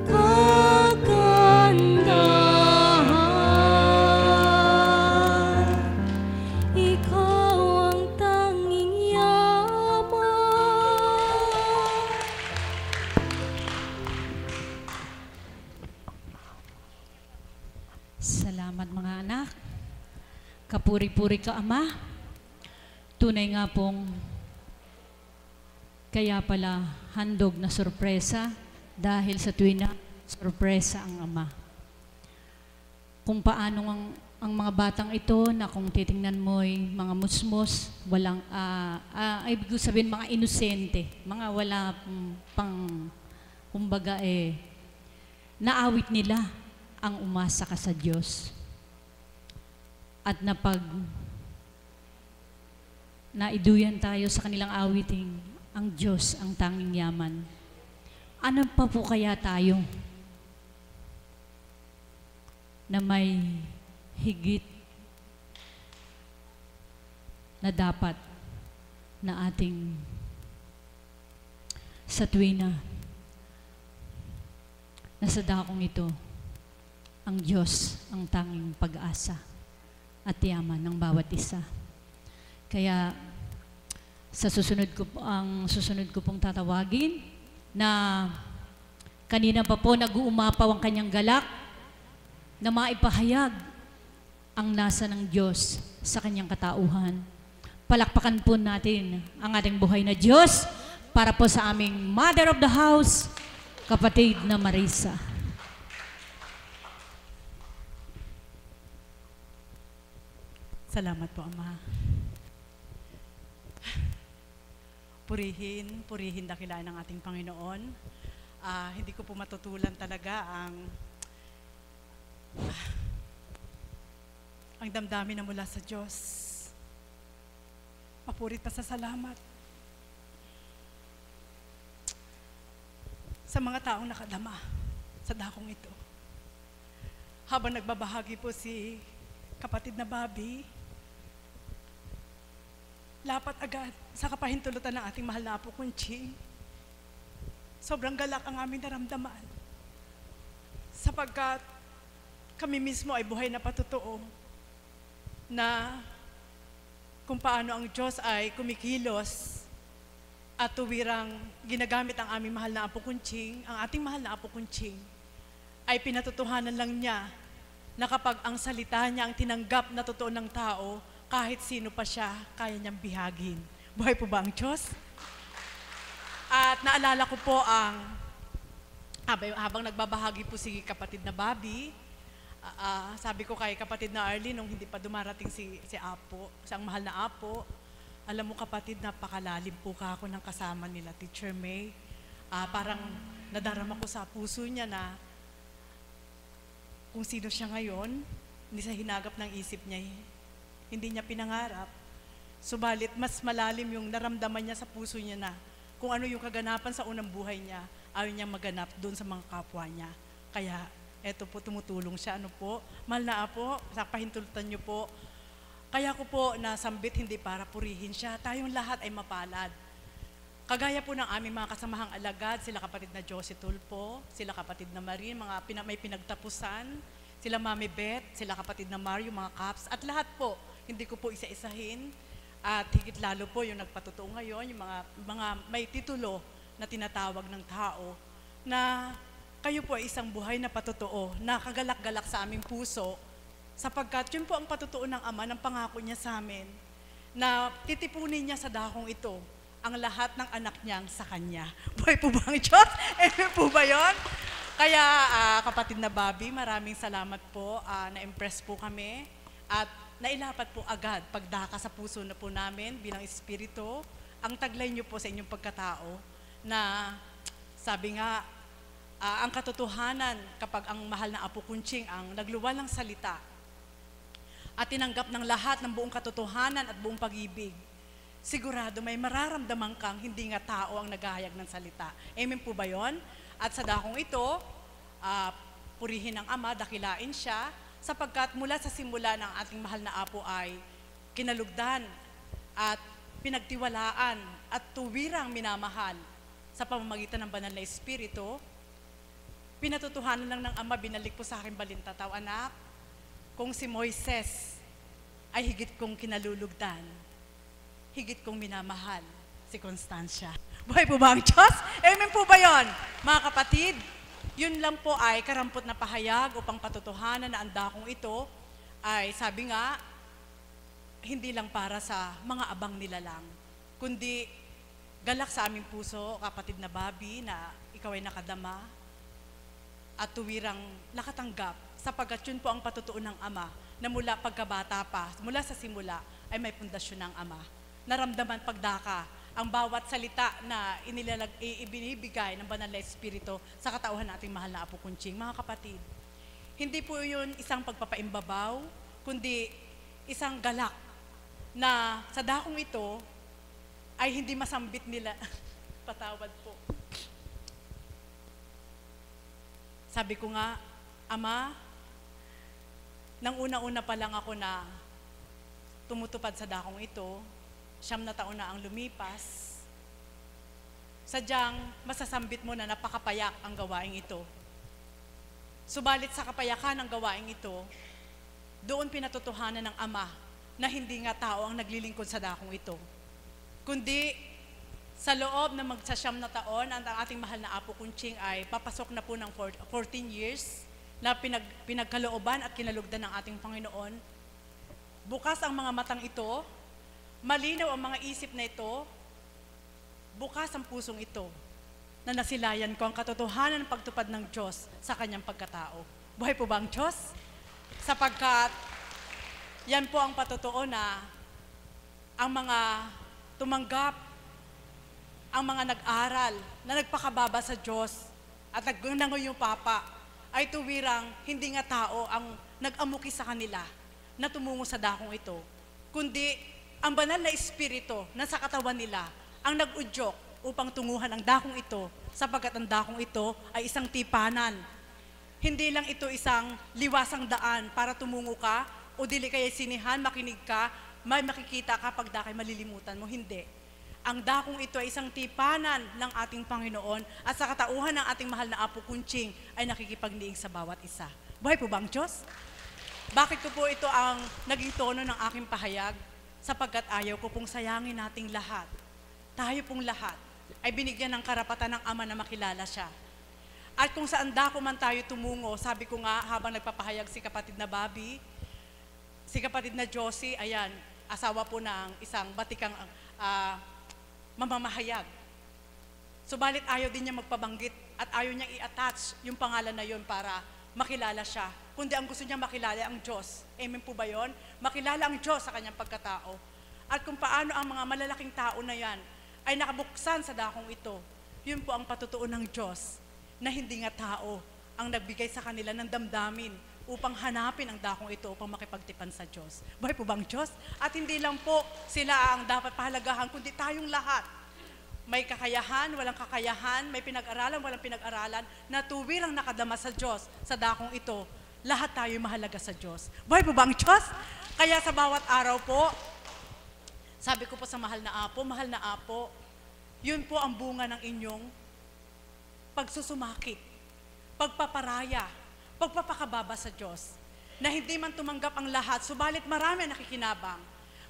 kagandahan. Ikaw ang tanging yaman. Salamat mga anak. Kapuri-puri ka, Ama. Tunay nga pong kaya pala handog na sorpresa dahil sa tuwing na sorpresa ang Ama. Kung paano ang mga batang ito na kung titingnan mo'y mga musmos, walang, ibig ko sabihin mga inosente, mga wala pang, kumbaga naawit nila ang umasa ka sa Diyos. At naiduyan tayo sa kanilang awiting, ang Diyos ang tanging yaman. Ano pa po kaya tayo na may higit na dapat na ating sa tuwing na nasa dakong ito, ang Diyos ang tanging pag-asa at yaman ng bawat isa. Kaya sa susunod ko pong tatawagin na kanina pa po nag-uumapaw ang kanyang galak na maipahayag ang nasa ng Diyos sa kanyang katauhan. Palakpakan po natin ang ating buhay na Diyos para po sa aming Mother of the House, kapatid na Marisa. Salamat po, Ama. Purihin dakilaan ng ating Panginoon. Hindi ko po matutulan talaga ang damdamin na mula sa Diyos. Mapurit pa sa salamat sa mga taong nakadama sa dakong ito. Habang nagbabahagi po si kapatid na Bobby, lapat agad sa kapahintulutan ng ating mahal na Apo Kunching. Sobrang galak ang aming naramdaman sapagkat kami mismo ay buhay na patotoo na kung paano ang Diyos ay kumikilos at tuwirang ginagamit ang aming mahal na Apo Kunching, ang ating mahal na Apo Kunching, ay pinatutuhanan lang niya na kapag ang salita niya ang tinanggap na totoo ng tao, kahit sino pa siya, kaya niyang bihagin. Buhay po ba ang Diyos? At naalala ko po habang nagbabahagi po si kapatid na Bobby, sabi ko kay kapatid na Arlene, nung hindi pa dumarating si Apo, ang mahal na Apo, alam mo kapatid, napakalalim po ka ako ng kasama nila, Teacher May. Parang nadarama ko sa puso niya na kung sino siya ngayon, hindi sa hinagap ng isip niya, hindi niya pinangarap. Subalit, mas malalim yung naramdaman niya sa puso niya na kung ano yung kaganapan sa unang buhay niya, ayaw niya maganap doon sa mga kapwa niya. Kaya, eto po, tumutulong siya. Ano po? Mahal na Apo, sa pahintulutan niyo po. Kaya ko po nasambit hindi para purihin siya. Tayong lahat ay mapalad. Kagaya po ng aming mga kasamahang alagad, sila kapatid na Josie Tulpo, sila kapatid na Marie, may pinagtapusan, sila Mami Beth, sila kapatid na Mario, mga Caps, at lahat po, hindi ko po isa-isahin, at higit lalo po yung nagpatotoo ngayon, yung mga may titulo na tinatawag ng tao, na kayo po ay isang buhay na patotoo, na kagalak-galak sa aming puso, sapagkat yun po ang patotoo ng Ama, ng pangako niya sa amin, na titipunin niya sa dakong ito, ang lahat ng anak niyang sa Kanya. Buhay po ba ang Diyos? Amen po ba yun? Kaya kapatid na Bobby, maraming salamat po. Na-impress po kami at nailapat po agad pagdaka sa puso na po namin bilang espiritu. Ang taglay niyo po sa inyong pagkatao na sabi nga, ang katotohanan kapag ang mahal na Apo Kunching ang nagluwal ng salita at tinanggap ng lahat ng buong katotohanan at buong pag-ibig, sigurado may mararamdaman kang hindi nga tao ang naghahayag ng salita. Amen po ba yun? At sa dakong ito, purihin ng Ama, dakilain siya, sapagkat mula sa simula ng ating mahal na Apo ay kinalugdan at pinagtiwalaan at tuwirang minamahal sa pamamagitan ng banal na Espiritu. Pinatutuhanan lang ng Ama, binalik po sa akin balintataw, anak, kung si Moises ay higit kong kinalulugdan, higit kong minamahal si Constancia. Buhay po ba ang Diyos? Amen po ba yun? Mga kapatid, yun lang po ay karampot na pahayag upang patutuhanan na ang dakong ito ay sabi nga, hindi lang para sa mga abang nila lang, kundi galak sa aming puso, kapatid na Bobby, na ikaw ay nakadama at tuwirang nakatanggap sapagkat yun po ang patutuo ng Ama na mula pagkabata pa, mula sa simula ay may pundasyon ng Ama. Naramdaman pagdaka ang bawat salita na ibinibigay ng banal na Espiritu sa katauhan ng ating mahal na Apo Kunching. Mga kapatid, hindi po yun isang pagpapaimbabaw, kundi isang galak na sa dakong ito ay hindi masambit nila. Patawad po. Sabi ko nga, Ama, nang una-una pa lang ako na tumutupad sa dakong ito, 9 na taon na ang lumipas, sadyang masasambit mo na napakapayak ang gawaing ito. Subalit sa kapayakan ng gawaing ito, doon pinatutuhanan ng Ama na hindi nga tao ang naglilingkod sa dakong ito, kundi sa loob ng magsasyam na taon, ang ating mahal na Apo Kunching ay papasok na po ng 14 years na pinagkalooban at kinalugdan ng ating Panginoon. Bukas ang mga matang ito, malinaw ang mga isip na ito, bukas ang pusong ito, na nasilayan ko ang katotohanan ng pagtupad ng Diyos sa kanyang pagkatao. Buhay po ba ang Diyos? Sapagkat yan po ang patotoo na ang mga tumanggap, ang mga nag-aral, na nagpakababa sa Diyos at nagnangoy yung Papa, ay tuwirang hindi nga tao ang nag-amuki sa kanila na tumungo sa dakong ito, kundi ang banal na Espiritu na sa katawan nila ang nag-udyok upang tunguhan ang dakong ito, sapagkat ang dakong ito ay isang tipanan. Hindi lang ito isang liwasang daan para tumungo ka o dili kaya sinihan, makinig ka, may makikita ka pag dakay malilimutan mo. Hindi. Ang dakong ito ay isang tipanan ng ating Panginoon at sa katauhan ng ating mahal na Apo Kunching ay nakikipagniig sa bawat isa. Buhay po ba ang Diyos? Bakit ko po ito ang naging tono ng aking pahayag? Sapagkat ayaw ko pong sayangin nating lahat. Tayo pong lahat ay binigyan ng karapatan ng Ama na makilala siya. At kung saan dako man tayo tumungo, sabi ko nga habang nagpapahayag si kapatid na Bobby, si kapatid na Josie, ayan, asawa po ng isang batikang mamamahayag. Subalit ayaw din niya magpabanggit at ayaw niyang i-attach yung pangalan na yun para makilala siya, kundi ang gusto niya makilala ang Diyos. Amen po ba yun? Makilala ang Diyos sa kanyang pagkatao. At kung paano ang mga malalaking tao na yan ay nakabuksan sa dakong ito, yun po ang patutuo ng Diyos na hindi nga tao ang nagbigay sa kanila ng damdamin upang hanapin ang dakong ito upang makipagtipan sa Diyos. Buhay po ba ang Diyos? At hindi lang po sila ang dapat pahalagahan, kundi tayong lahat. May kakayahan, walang kakayahan, may pinag-aralan, walang pinag-aralan, na tuwirang nakadama sa Diyos sa dakong ito. Lahat tayo mahalaga sa Diyos. Buhay po ba ang Diyos? Kaya sa bawat araw po, sabi ko po sa mahal na Apo, Yun po ang bunga ng inyong pagsusumakit, pagpaparaya, pagpapakababa sa Diyos. Na hindi man tumanggap ang lahat, subalit marami ang nakikinabang.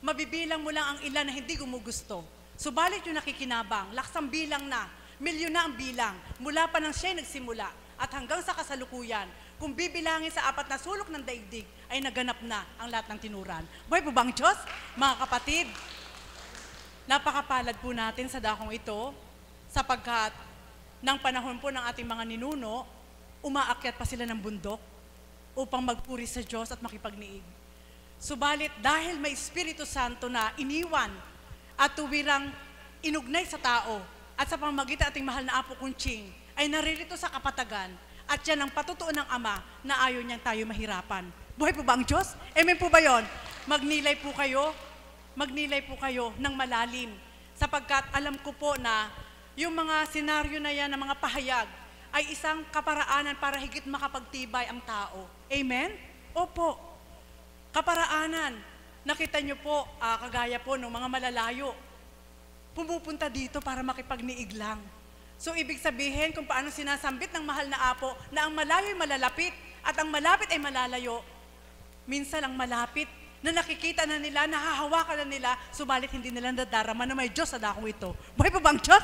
Mabibilang mo lang ang ilan na hindi gumugusto. Subalit yung nakikinabang, laksang bilang na, milyon na ang bilang, mula pa nang siya'y nagsimula, at hanggang sa kasalukuyan, kung bibilangin sa 4 na sulok ng daigdig, ay naganap na ang lahat ng tinuran. Buhay po ba ang Diyos? Mga kapatid, napakapalad po natin sa dakong ito, sapagkat ng panahon po ng ating mga ninuno, umaakyat pa sila ng bundok upang magpuri sa Diyos at makipagniig. Subalit dahil may Espiritu Santo na iniwan at tuwirang inugnay sa tao at sa pamamagitan ating mahal na Apo Kunching ay naririto sa kapatagan at yan ang patutuo ng Ama na ayaw niyang tayo mahirapan. Buhay po ba ang Diyos? Amen po ba yon? Magnilay po kayo ng malalim sapagkat alam ko po na yung mga senaryo na yan, ng mga pahayag ay isang kaparaanan para higit makapagtibay ang tao. Amen? Opo. Kaparaanan. Nakita nyo po, kagaya po ng mga malalayo, pumupunta dito para makipagniig lang. So, ibig sabihin kung paano sinasambit ng mahal na Apo na ang malayo ay malalapit at ang malapit ay malalayo. Minsan ang malapit na nakikita na nila, nahahawakan na nila, subalit hindi nila nadarama na may Diyos sa dakong ito. Buhay po ba ang Diyos?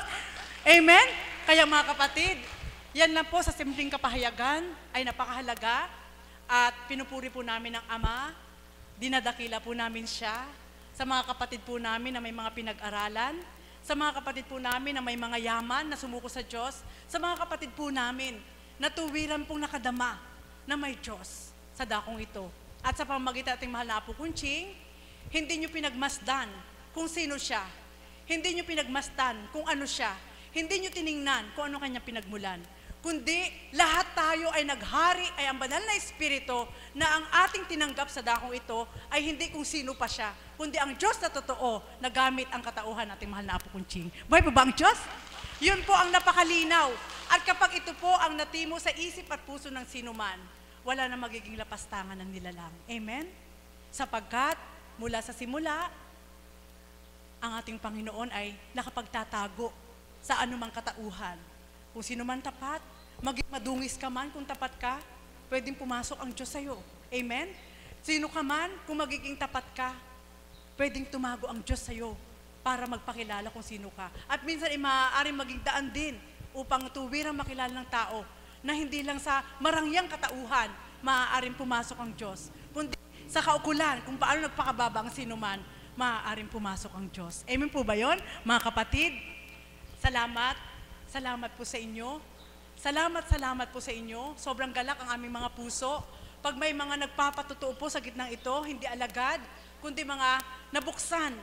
Amen? Kaya mga kapatid, yan lang po sa simpleng kapahayagan ay napakahalaga at pinupuri po namin ang Ama, dinadakila po namin siya sa mga kapatid po namin na may mga pinag-aralan, sa mga kapatid po namin na may mga yaman na sumuko sa Diyos, sa mga kapatid po namin na tuwiran pong nakadama na may Diyos sa dakong ito. At sa pamamagitan ating mahal na Apo Kunching, hindi nyo pinagmasdan kung sino siya. Hindi nyo pinagmasdan kung ano siya. Hindi nyo tiningnan kung ano kanya pinagmulan. Kundi lahat tayo ay naghari ay ang banal na Espiritu na ang ating tinanggap sa dakong ito ay hindi kung sino pa siya, kundi ang Diyos na totoo na gamit ang katauhan nating mahal na Apo Kunching. Buhay po ba ang Diyos? Yun po ang napakalinaw. At kapag ito po ang natimo sa isip at puso ng sinuman, wala na magiging lapastangan ng nilalang. Amen? Sapagkat mula sa simula, ang ating Panginoon ay nakapagtatago sa anumang katauhan. Kung sino man tapat, maging madungis ka man kung tapat ka, pwedeng pumasok ang Diyos sa'yo. Amen? Sino ka man, kung magiging tapat ka, pwedeng tumago ang Diyos sa'yo para magpakilala kung sino ka. At minsan ay maaaring maging daan din upang tuwirang makilala ng tao na hindi lang sa marangyang katauhan maaaring pumasok ang Diyos, kundi sa kaukulan kung paano nagpakababa ang sino man, maaaring pumasok ang Diyos. Amen po ba yun? Mga kapatid, salamat. Salamat po sa inyo. Salamat po sa inyo. Sobrang galak ang aming mga puso. Pag may mga nagpapatotoo po sa gitnang ito, hindi alagad, kundi mga nabuksan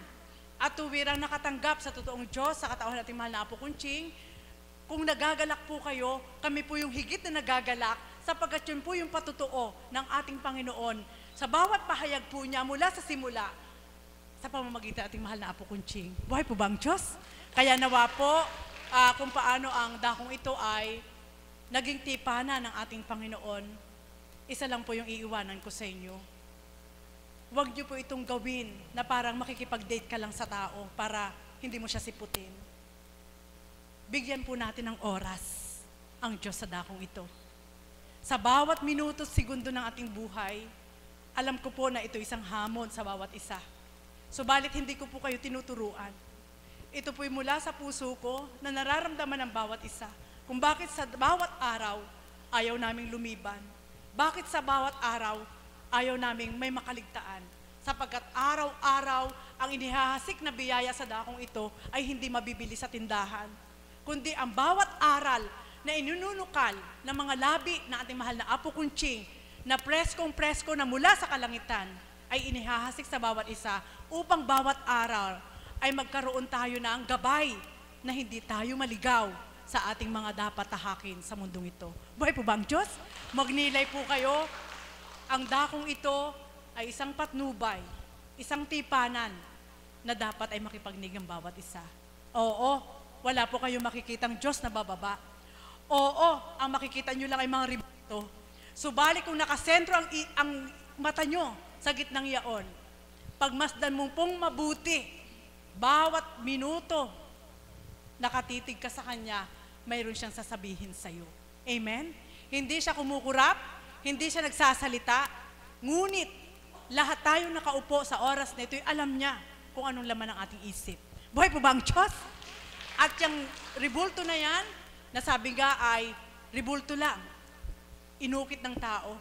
at tuwirang nakatanggap sa totoong Diyos, sa katauhan nating mahal na Apo Kunching. Kung nagagalak po kayo, kami po yung higit na nagagalak, sapagkat yun po yung patotoo ng ating Panginoon. Sa bawat pahayag po niya mula sa simula, sa pamamagitan ating mahal na Apo Kunching. Buhay po ba ang Diyos? Kaya nawa po, kung paano ang dakong ito ay naging tipana ng ating Panginoon, isa lang po yung iiwanan ko sa inyo. Huwag niyo po itong gawin na parang makikipag-date ka lang sa tao para hindi mo siya siputin. Bigyan po natin ng oras ang Diyos sa dakong ito. Sa bawat minuto, segundo ng ating buhay, alam ko po na ito isang hamon sa bawat isa. Subalit hindi ko po kayo tinuturuan. Ito po'y mula sa puso ko na nararamdaman ng bawat isa. Kung bakit sa bawat araw, ayaw naming lumiban. Bakit sa bawat araw, ayaw naming may makaligtaan. Sapagkat araw-araw, ang inihahasik na biyaya sa dakong ito ay hindi mabibili sa tindahan. Kundi ang bawat aral na inununukal ng mga labi na ating mahal na Apo Kunching, na preskong-presko na mula sa kalangitan, ay inihahasik sa bawat isa upang bawat araw ay magkaroon tayo ng gabay na hindi tayo maligaw sa ating mga dapat tahakin sa mundong ito. Buhay po ba ang Diyos? Magnilay po kayo. Ang dakong ito ay isang patnubay, isang tipanan na dapat ay makipagnig ng bawat isa. Oo, wala po kayong makikitang Diyos na bababa. Oo, ang makikita nyo lang ay mga ribito. Subalit kung nakasentro ang mata nyo sa gitnang yaon, pagmasdan mo pong mabuti, bawat minuto nakatitig ka sa Kanya, mayroon siyang sasabihin sa'yo. Amen? Hindi siya kumukurap, hindi siya nagsasalita, ngunit lahat tayo nakaupo sa oras na ito, alam niya kung anong laman ng ating isip. Buhay po ba ang Diyos? At yung ribulto na yan, nasabi nga ay ribulto lang, inukit ng tao.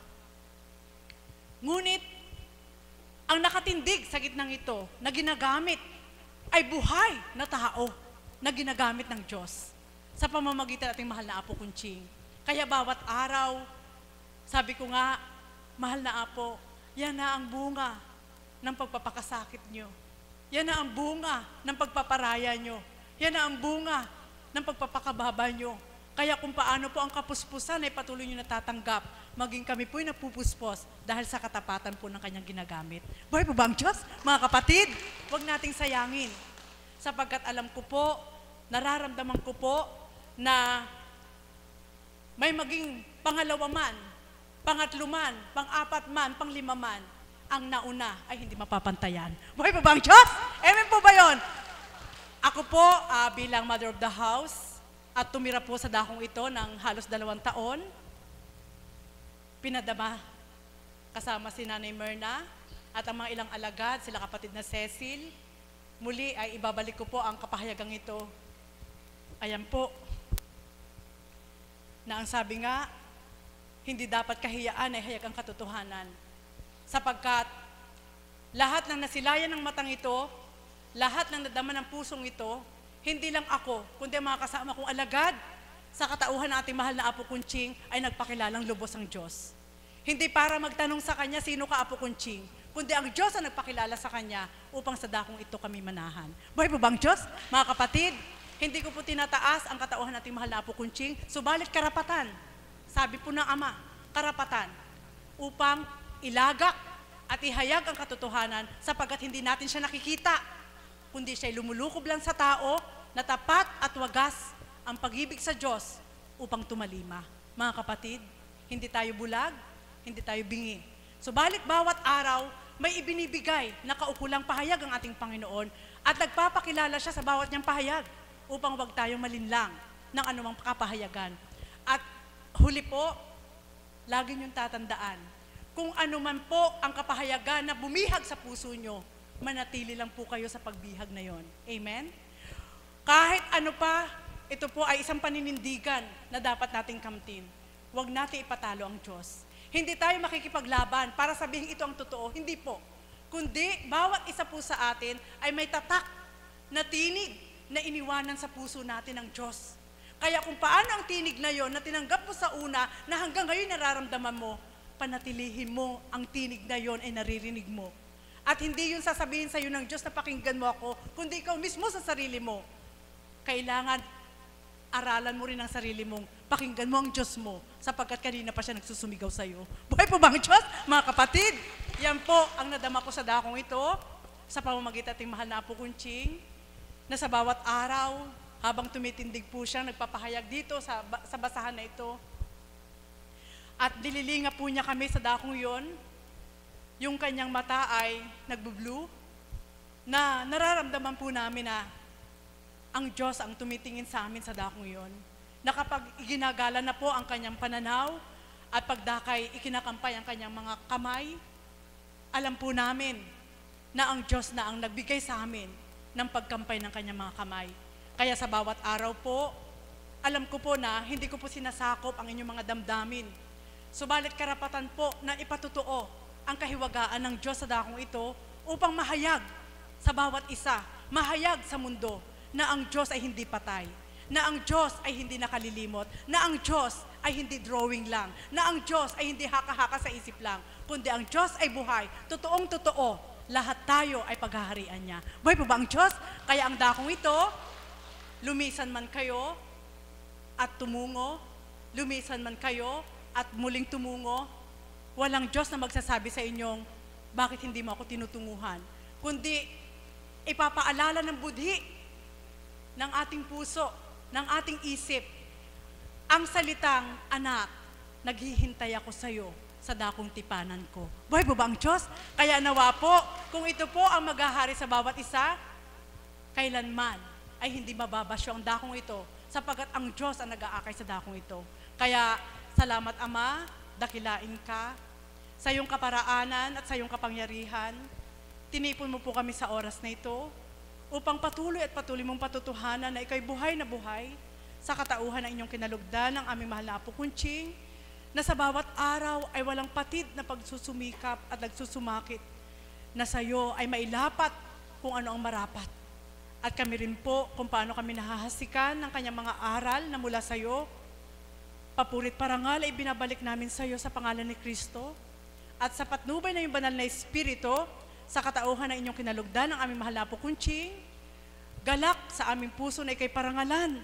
Ngunit, ang nakatindig sa gitnang ito, na ginagamit, ay buhay na tao na ginagamit ng Diyos sa pamamagitan ating mahal na Apo Kunching. Kaya bawat araw, sabi ko nga, mahal na Apo, yan na ang bunga ng pagpapakasakit nyo. Yan na ang bunga ng pagpaparaya nyo. Yan na ang bunga ng pagpapakababa nyo. Kaya kung paano po ang kapuspusan ay patuloy nyo natatanggap, maging kami po'y napupuspos dahil sa katapatan po ng kanyang ginagamit. Buhay po ba ang Diyos? Mga kapatid, huwag nating sayangin. Sapagkat alam ko po, nararamdaman ko po na may maging pangalawa man, pangatlo man, pang-apat man, pang-lima man, ang nauna ay hindi mapapantayan. Buhay po ba ang Diyos? Amen po ba yun? Ako po bilang mother of the house at tumira po sa dakong ito ng halos 2 taon, pinadama kasama si Nanay Myrna at ang mga ilang alagad, sila kapatid na Cecil. Muli ay ibabalik ko po ang kapahayagang ito. Ayan po, na ang sabi nga, hindi dapat kahiyaan ay hayag ang katotohanan. Sapagkat lahat ng nasilayan ng matang ito, lahat ng nadama ng pusong ito, hindi lang ako, kundi mga kasama kong alagad, sa katauhan ng ating mahal na Apo Kunching ay nagpakilalang lubos ang Diyos. Hindi para magtanong sa Kanya, sino ka Apo Kunching, kundi ang Diyos ang nagpakilala sa Kanya upang sa dakong ito kami manahan. Buhay po ba ang Diyos? Mga kapatid, hindi ko po tinataas ang katauhan ng ating mahal na Apo Kunching, subalit karapatan, sabi po ng Ama, karapatan, upang ilagak at ihayag ang katotohanan sapagkat hindi natin siya nakikita, kundi siya'y lumulukob lang sa tao na tapat at wagas ang pag-ibig sa Diyos upang tumalima. Mga kapatid, hindi tayo bulag, hindi tayo bingi. Subalit bawat araw, may ibinibigay na kaukulang pahayag ang ating Panginoon at nagpapakilala siya sa bawat niyang pahayag upang wag tayong malinlang ng anumang kapahayagan. At huli po, lagi niyong tatandaan, kung ano man po ang kapahayagan na bumihag sa puso niyo, manatili lang po kayo sa pagbihag na yon. Amen? Kahit ano pa, ito po ay isang paninindigan na dapat nating kamtin. Huwag natin ipatalo ang Diyos. Hindi tayo makikipaglaban para sabihin ito ang totoo. Hindi po. Kundi, bawat isa po sa atin ay may tatak na tinig na iniwanan sa puso natin ng Diyos. Kaya kung paano ang tinig na yon na tinanggap mo sa una na hanggang ngayon nararamdaman mo, panatilihin mo ang tinig na yon ay naririnig mo. At hindi yun sasabihin sa iyo ng Diyos na pakinggan mo ako, kundi ikaw mismo sa sarili mo. Kailangan aralan mo rin ang sarili mong pakinggan mo ang Diyos mo sapagkat kanina pa siya nagsusumigaw sa iyo. Buhay po ba ang Diyos? Mga kapatid, yan po ang nadama ko sa dakong ito sa pamamagitan ating mahal na Apo Kunching na sa bawat araw habang tumitindig po siya nagpapahayag dito sa basahan na ito at nililinga po niya kami sa dakong yon. Yung kanyang mata ay nagbo-blue na nararamdaman po namin na ang Diyos ang tumitingin sa amin sa dakong yon. Na kapag iginagala na po ang kanyang pananaw at pagdakay ikinakampay ang kanyang mga kamay, alam po namin na ang Diyos na ang nagbigay sa amin ng pagkampay ng kanyang mga kamay. Kaya sa bawat araw po, alam ko po na hindi ko po sinasakop ang inyong mga damdamin. Subalit karapatan po na ipatutuo ang kahiwagaan ng Diyos sa dakong ito upang mahayag sa bawat isa, mahayag sa mundo na ang Diyos ay hindi patay, na ang Diyos ay hindi nakalilimot, na ang Diyos ay hindi drawing lang, na ang Diyos ay hindi haka-haka sa isip lang, kundi ang Diyos ay buhay, totoong-totoo, lahat tayo ay paghaharian niya. Buhay po ba ang Diyos? Kaya ang dakong ito, lumisan man kayo at tumungo, lumisan man kayo at muling tumungo, walang Diyos na magsasabi sa inyong, bakit hindi mo ako tinutunguhan? Kundi, ipapaalala ng budhi ng ating puso, ng ating isip, ang salitang, anak, naghihintay ako sa iyo sa dakong tipanan ko. Buhay po ba ang Diyos? Kaya nawa po, kung ito po ang maghahari sa bawat isa, kailanman, ay hindi mababasyo ang dakong ito, sapagkat ang Diyos ang nag-aakay sa dakong ito. Kaya, salamat Ama, dakilain ka, sa iyong kaparaanan at sa iyong kapangyarihan. Tinipon mo po kami sa oras na ito, upang patuloy mong patutuhanan na ikaw'y buhay na buhay, sa katauhan ng inyong kinalugdan ng aming mahal na Apo Kunching, na sa bawat araw ay walang patid na pagsusumikap at nagsusumakit, na sa iyo ay mailapat kung ano ang marapat. At kami rin po kung paano kami nahahasikan ng kanyang mga aral na mula sa iyo. Papurit parangal ay binabalik namin sa iyo sa pangalan ni Kristo. At sa patnubay na yung banal na Espiritu, sa katauhan ng inyong kinalugdan ng aming mahal na Apo Kunching, galak sa aming puso na ikay parangalan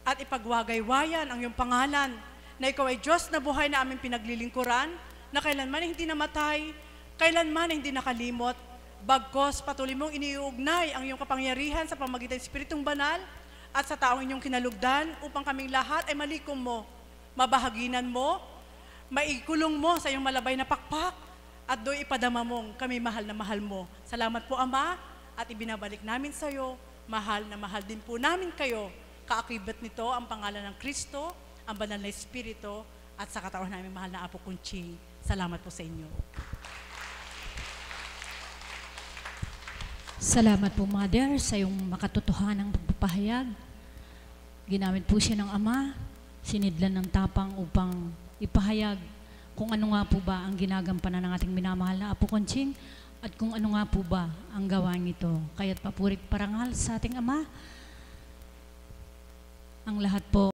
at ipagwagaywayan ang iyong pangalan, na ikaw ay Diyos na buhay na aming pinaglilingkuran, na kailanman ay hindi namatay, kailanman ay hindi nakalimot, bagkos patuloy mong iniuugnay ang iyong kapangyarihan sa pamagitan ng Espiritong Banal at sa taong inyong kinalugdan upang kaming lahat ay malikom mo, mabahaginan mo, maikulong mo sa iyong malabay na pakpak at do'y ipadama mong kami mahal na mahal mo. Salamat po Ama, at ibinabalik namin sa iyo, mahal na mahal din po namin kayo. Kaakibat nito ang pangalan ng Kristo, ang banal na Espiritu, at sa katauhan namin mahal na Apo Kunching. Salamat po sa inyo. Salamat po, Mother, sa iyong makatotohanang pagpapahayag. Ginamit po siya ng Ama, sinidlan ng tapang upang ipahayag kung ano nga po ba ang ginagampanan ng ating minamahal na Apo Kunching at kung ano nga po ba ang gawain nito. Kaya't papurit parangal sa ating Ama. Ang lahat po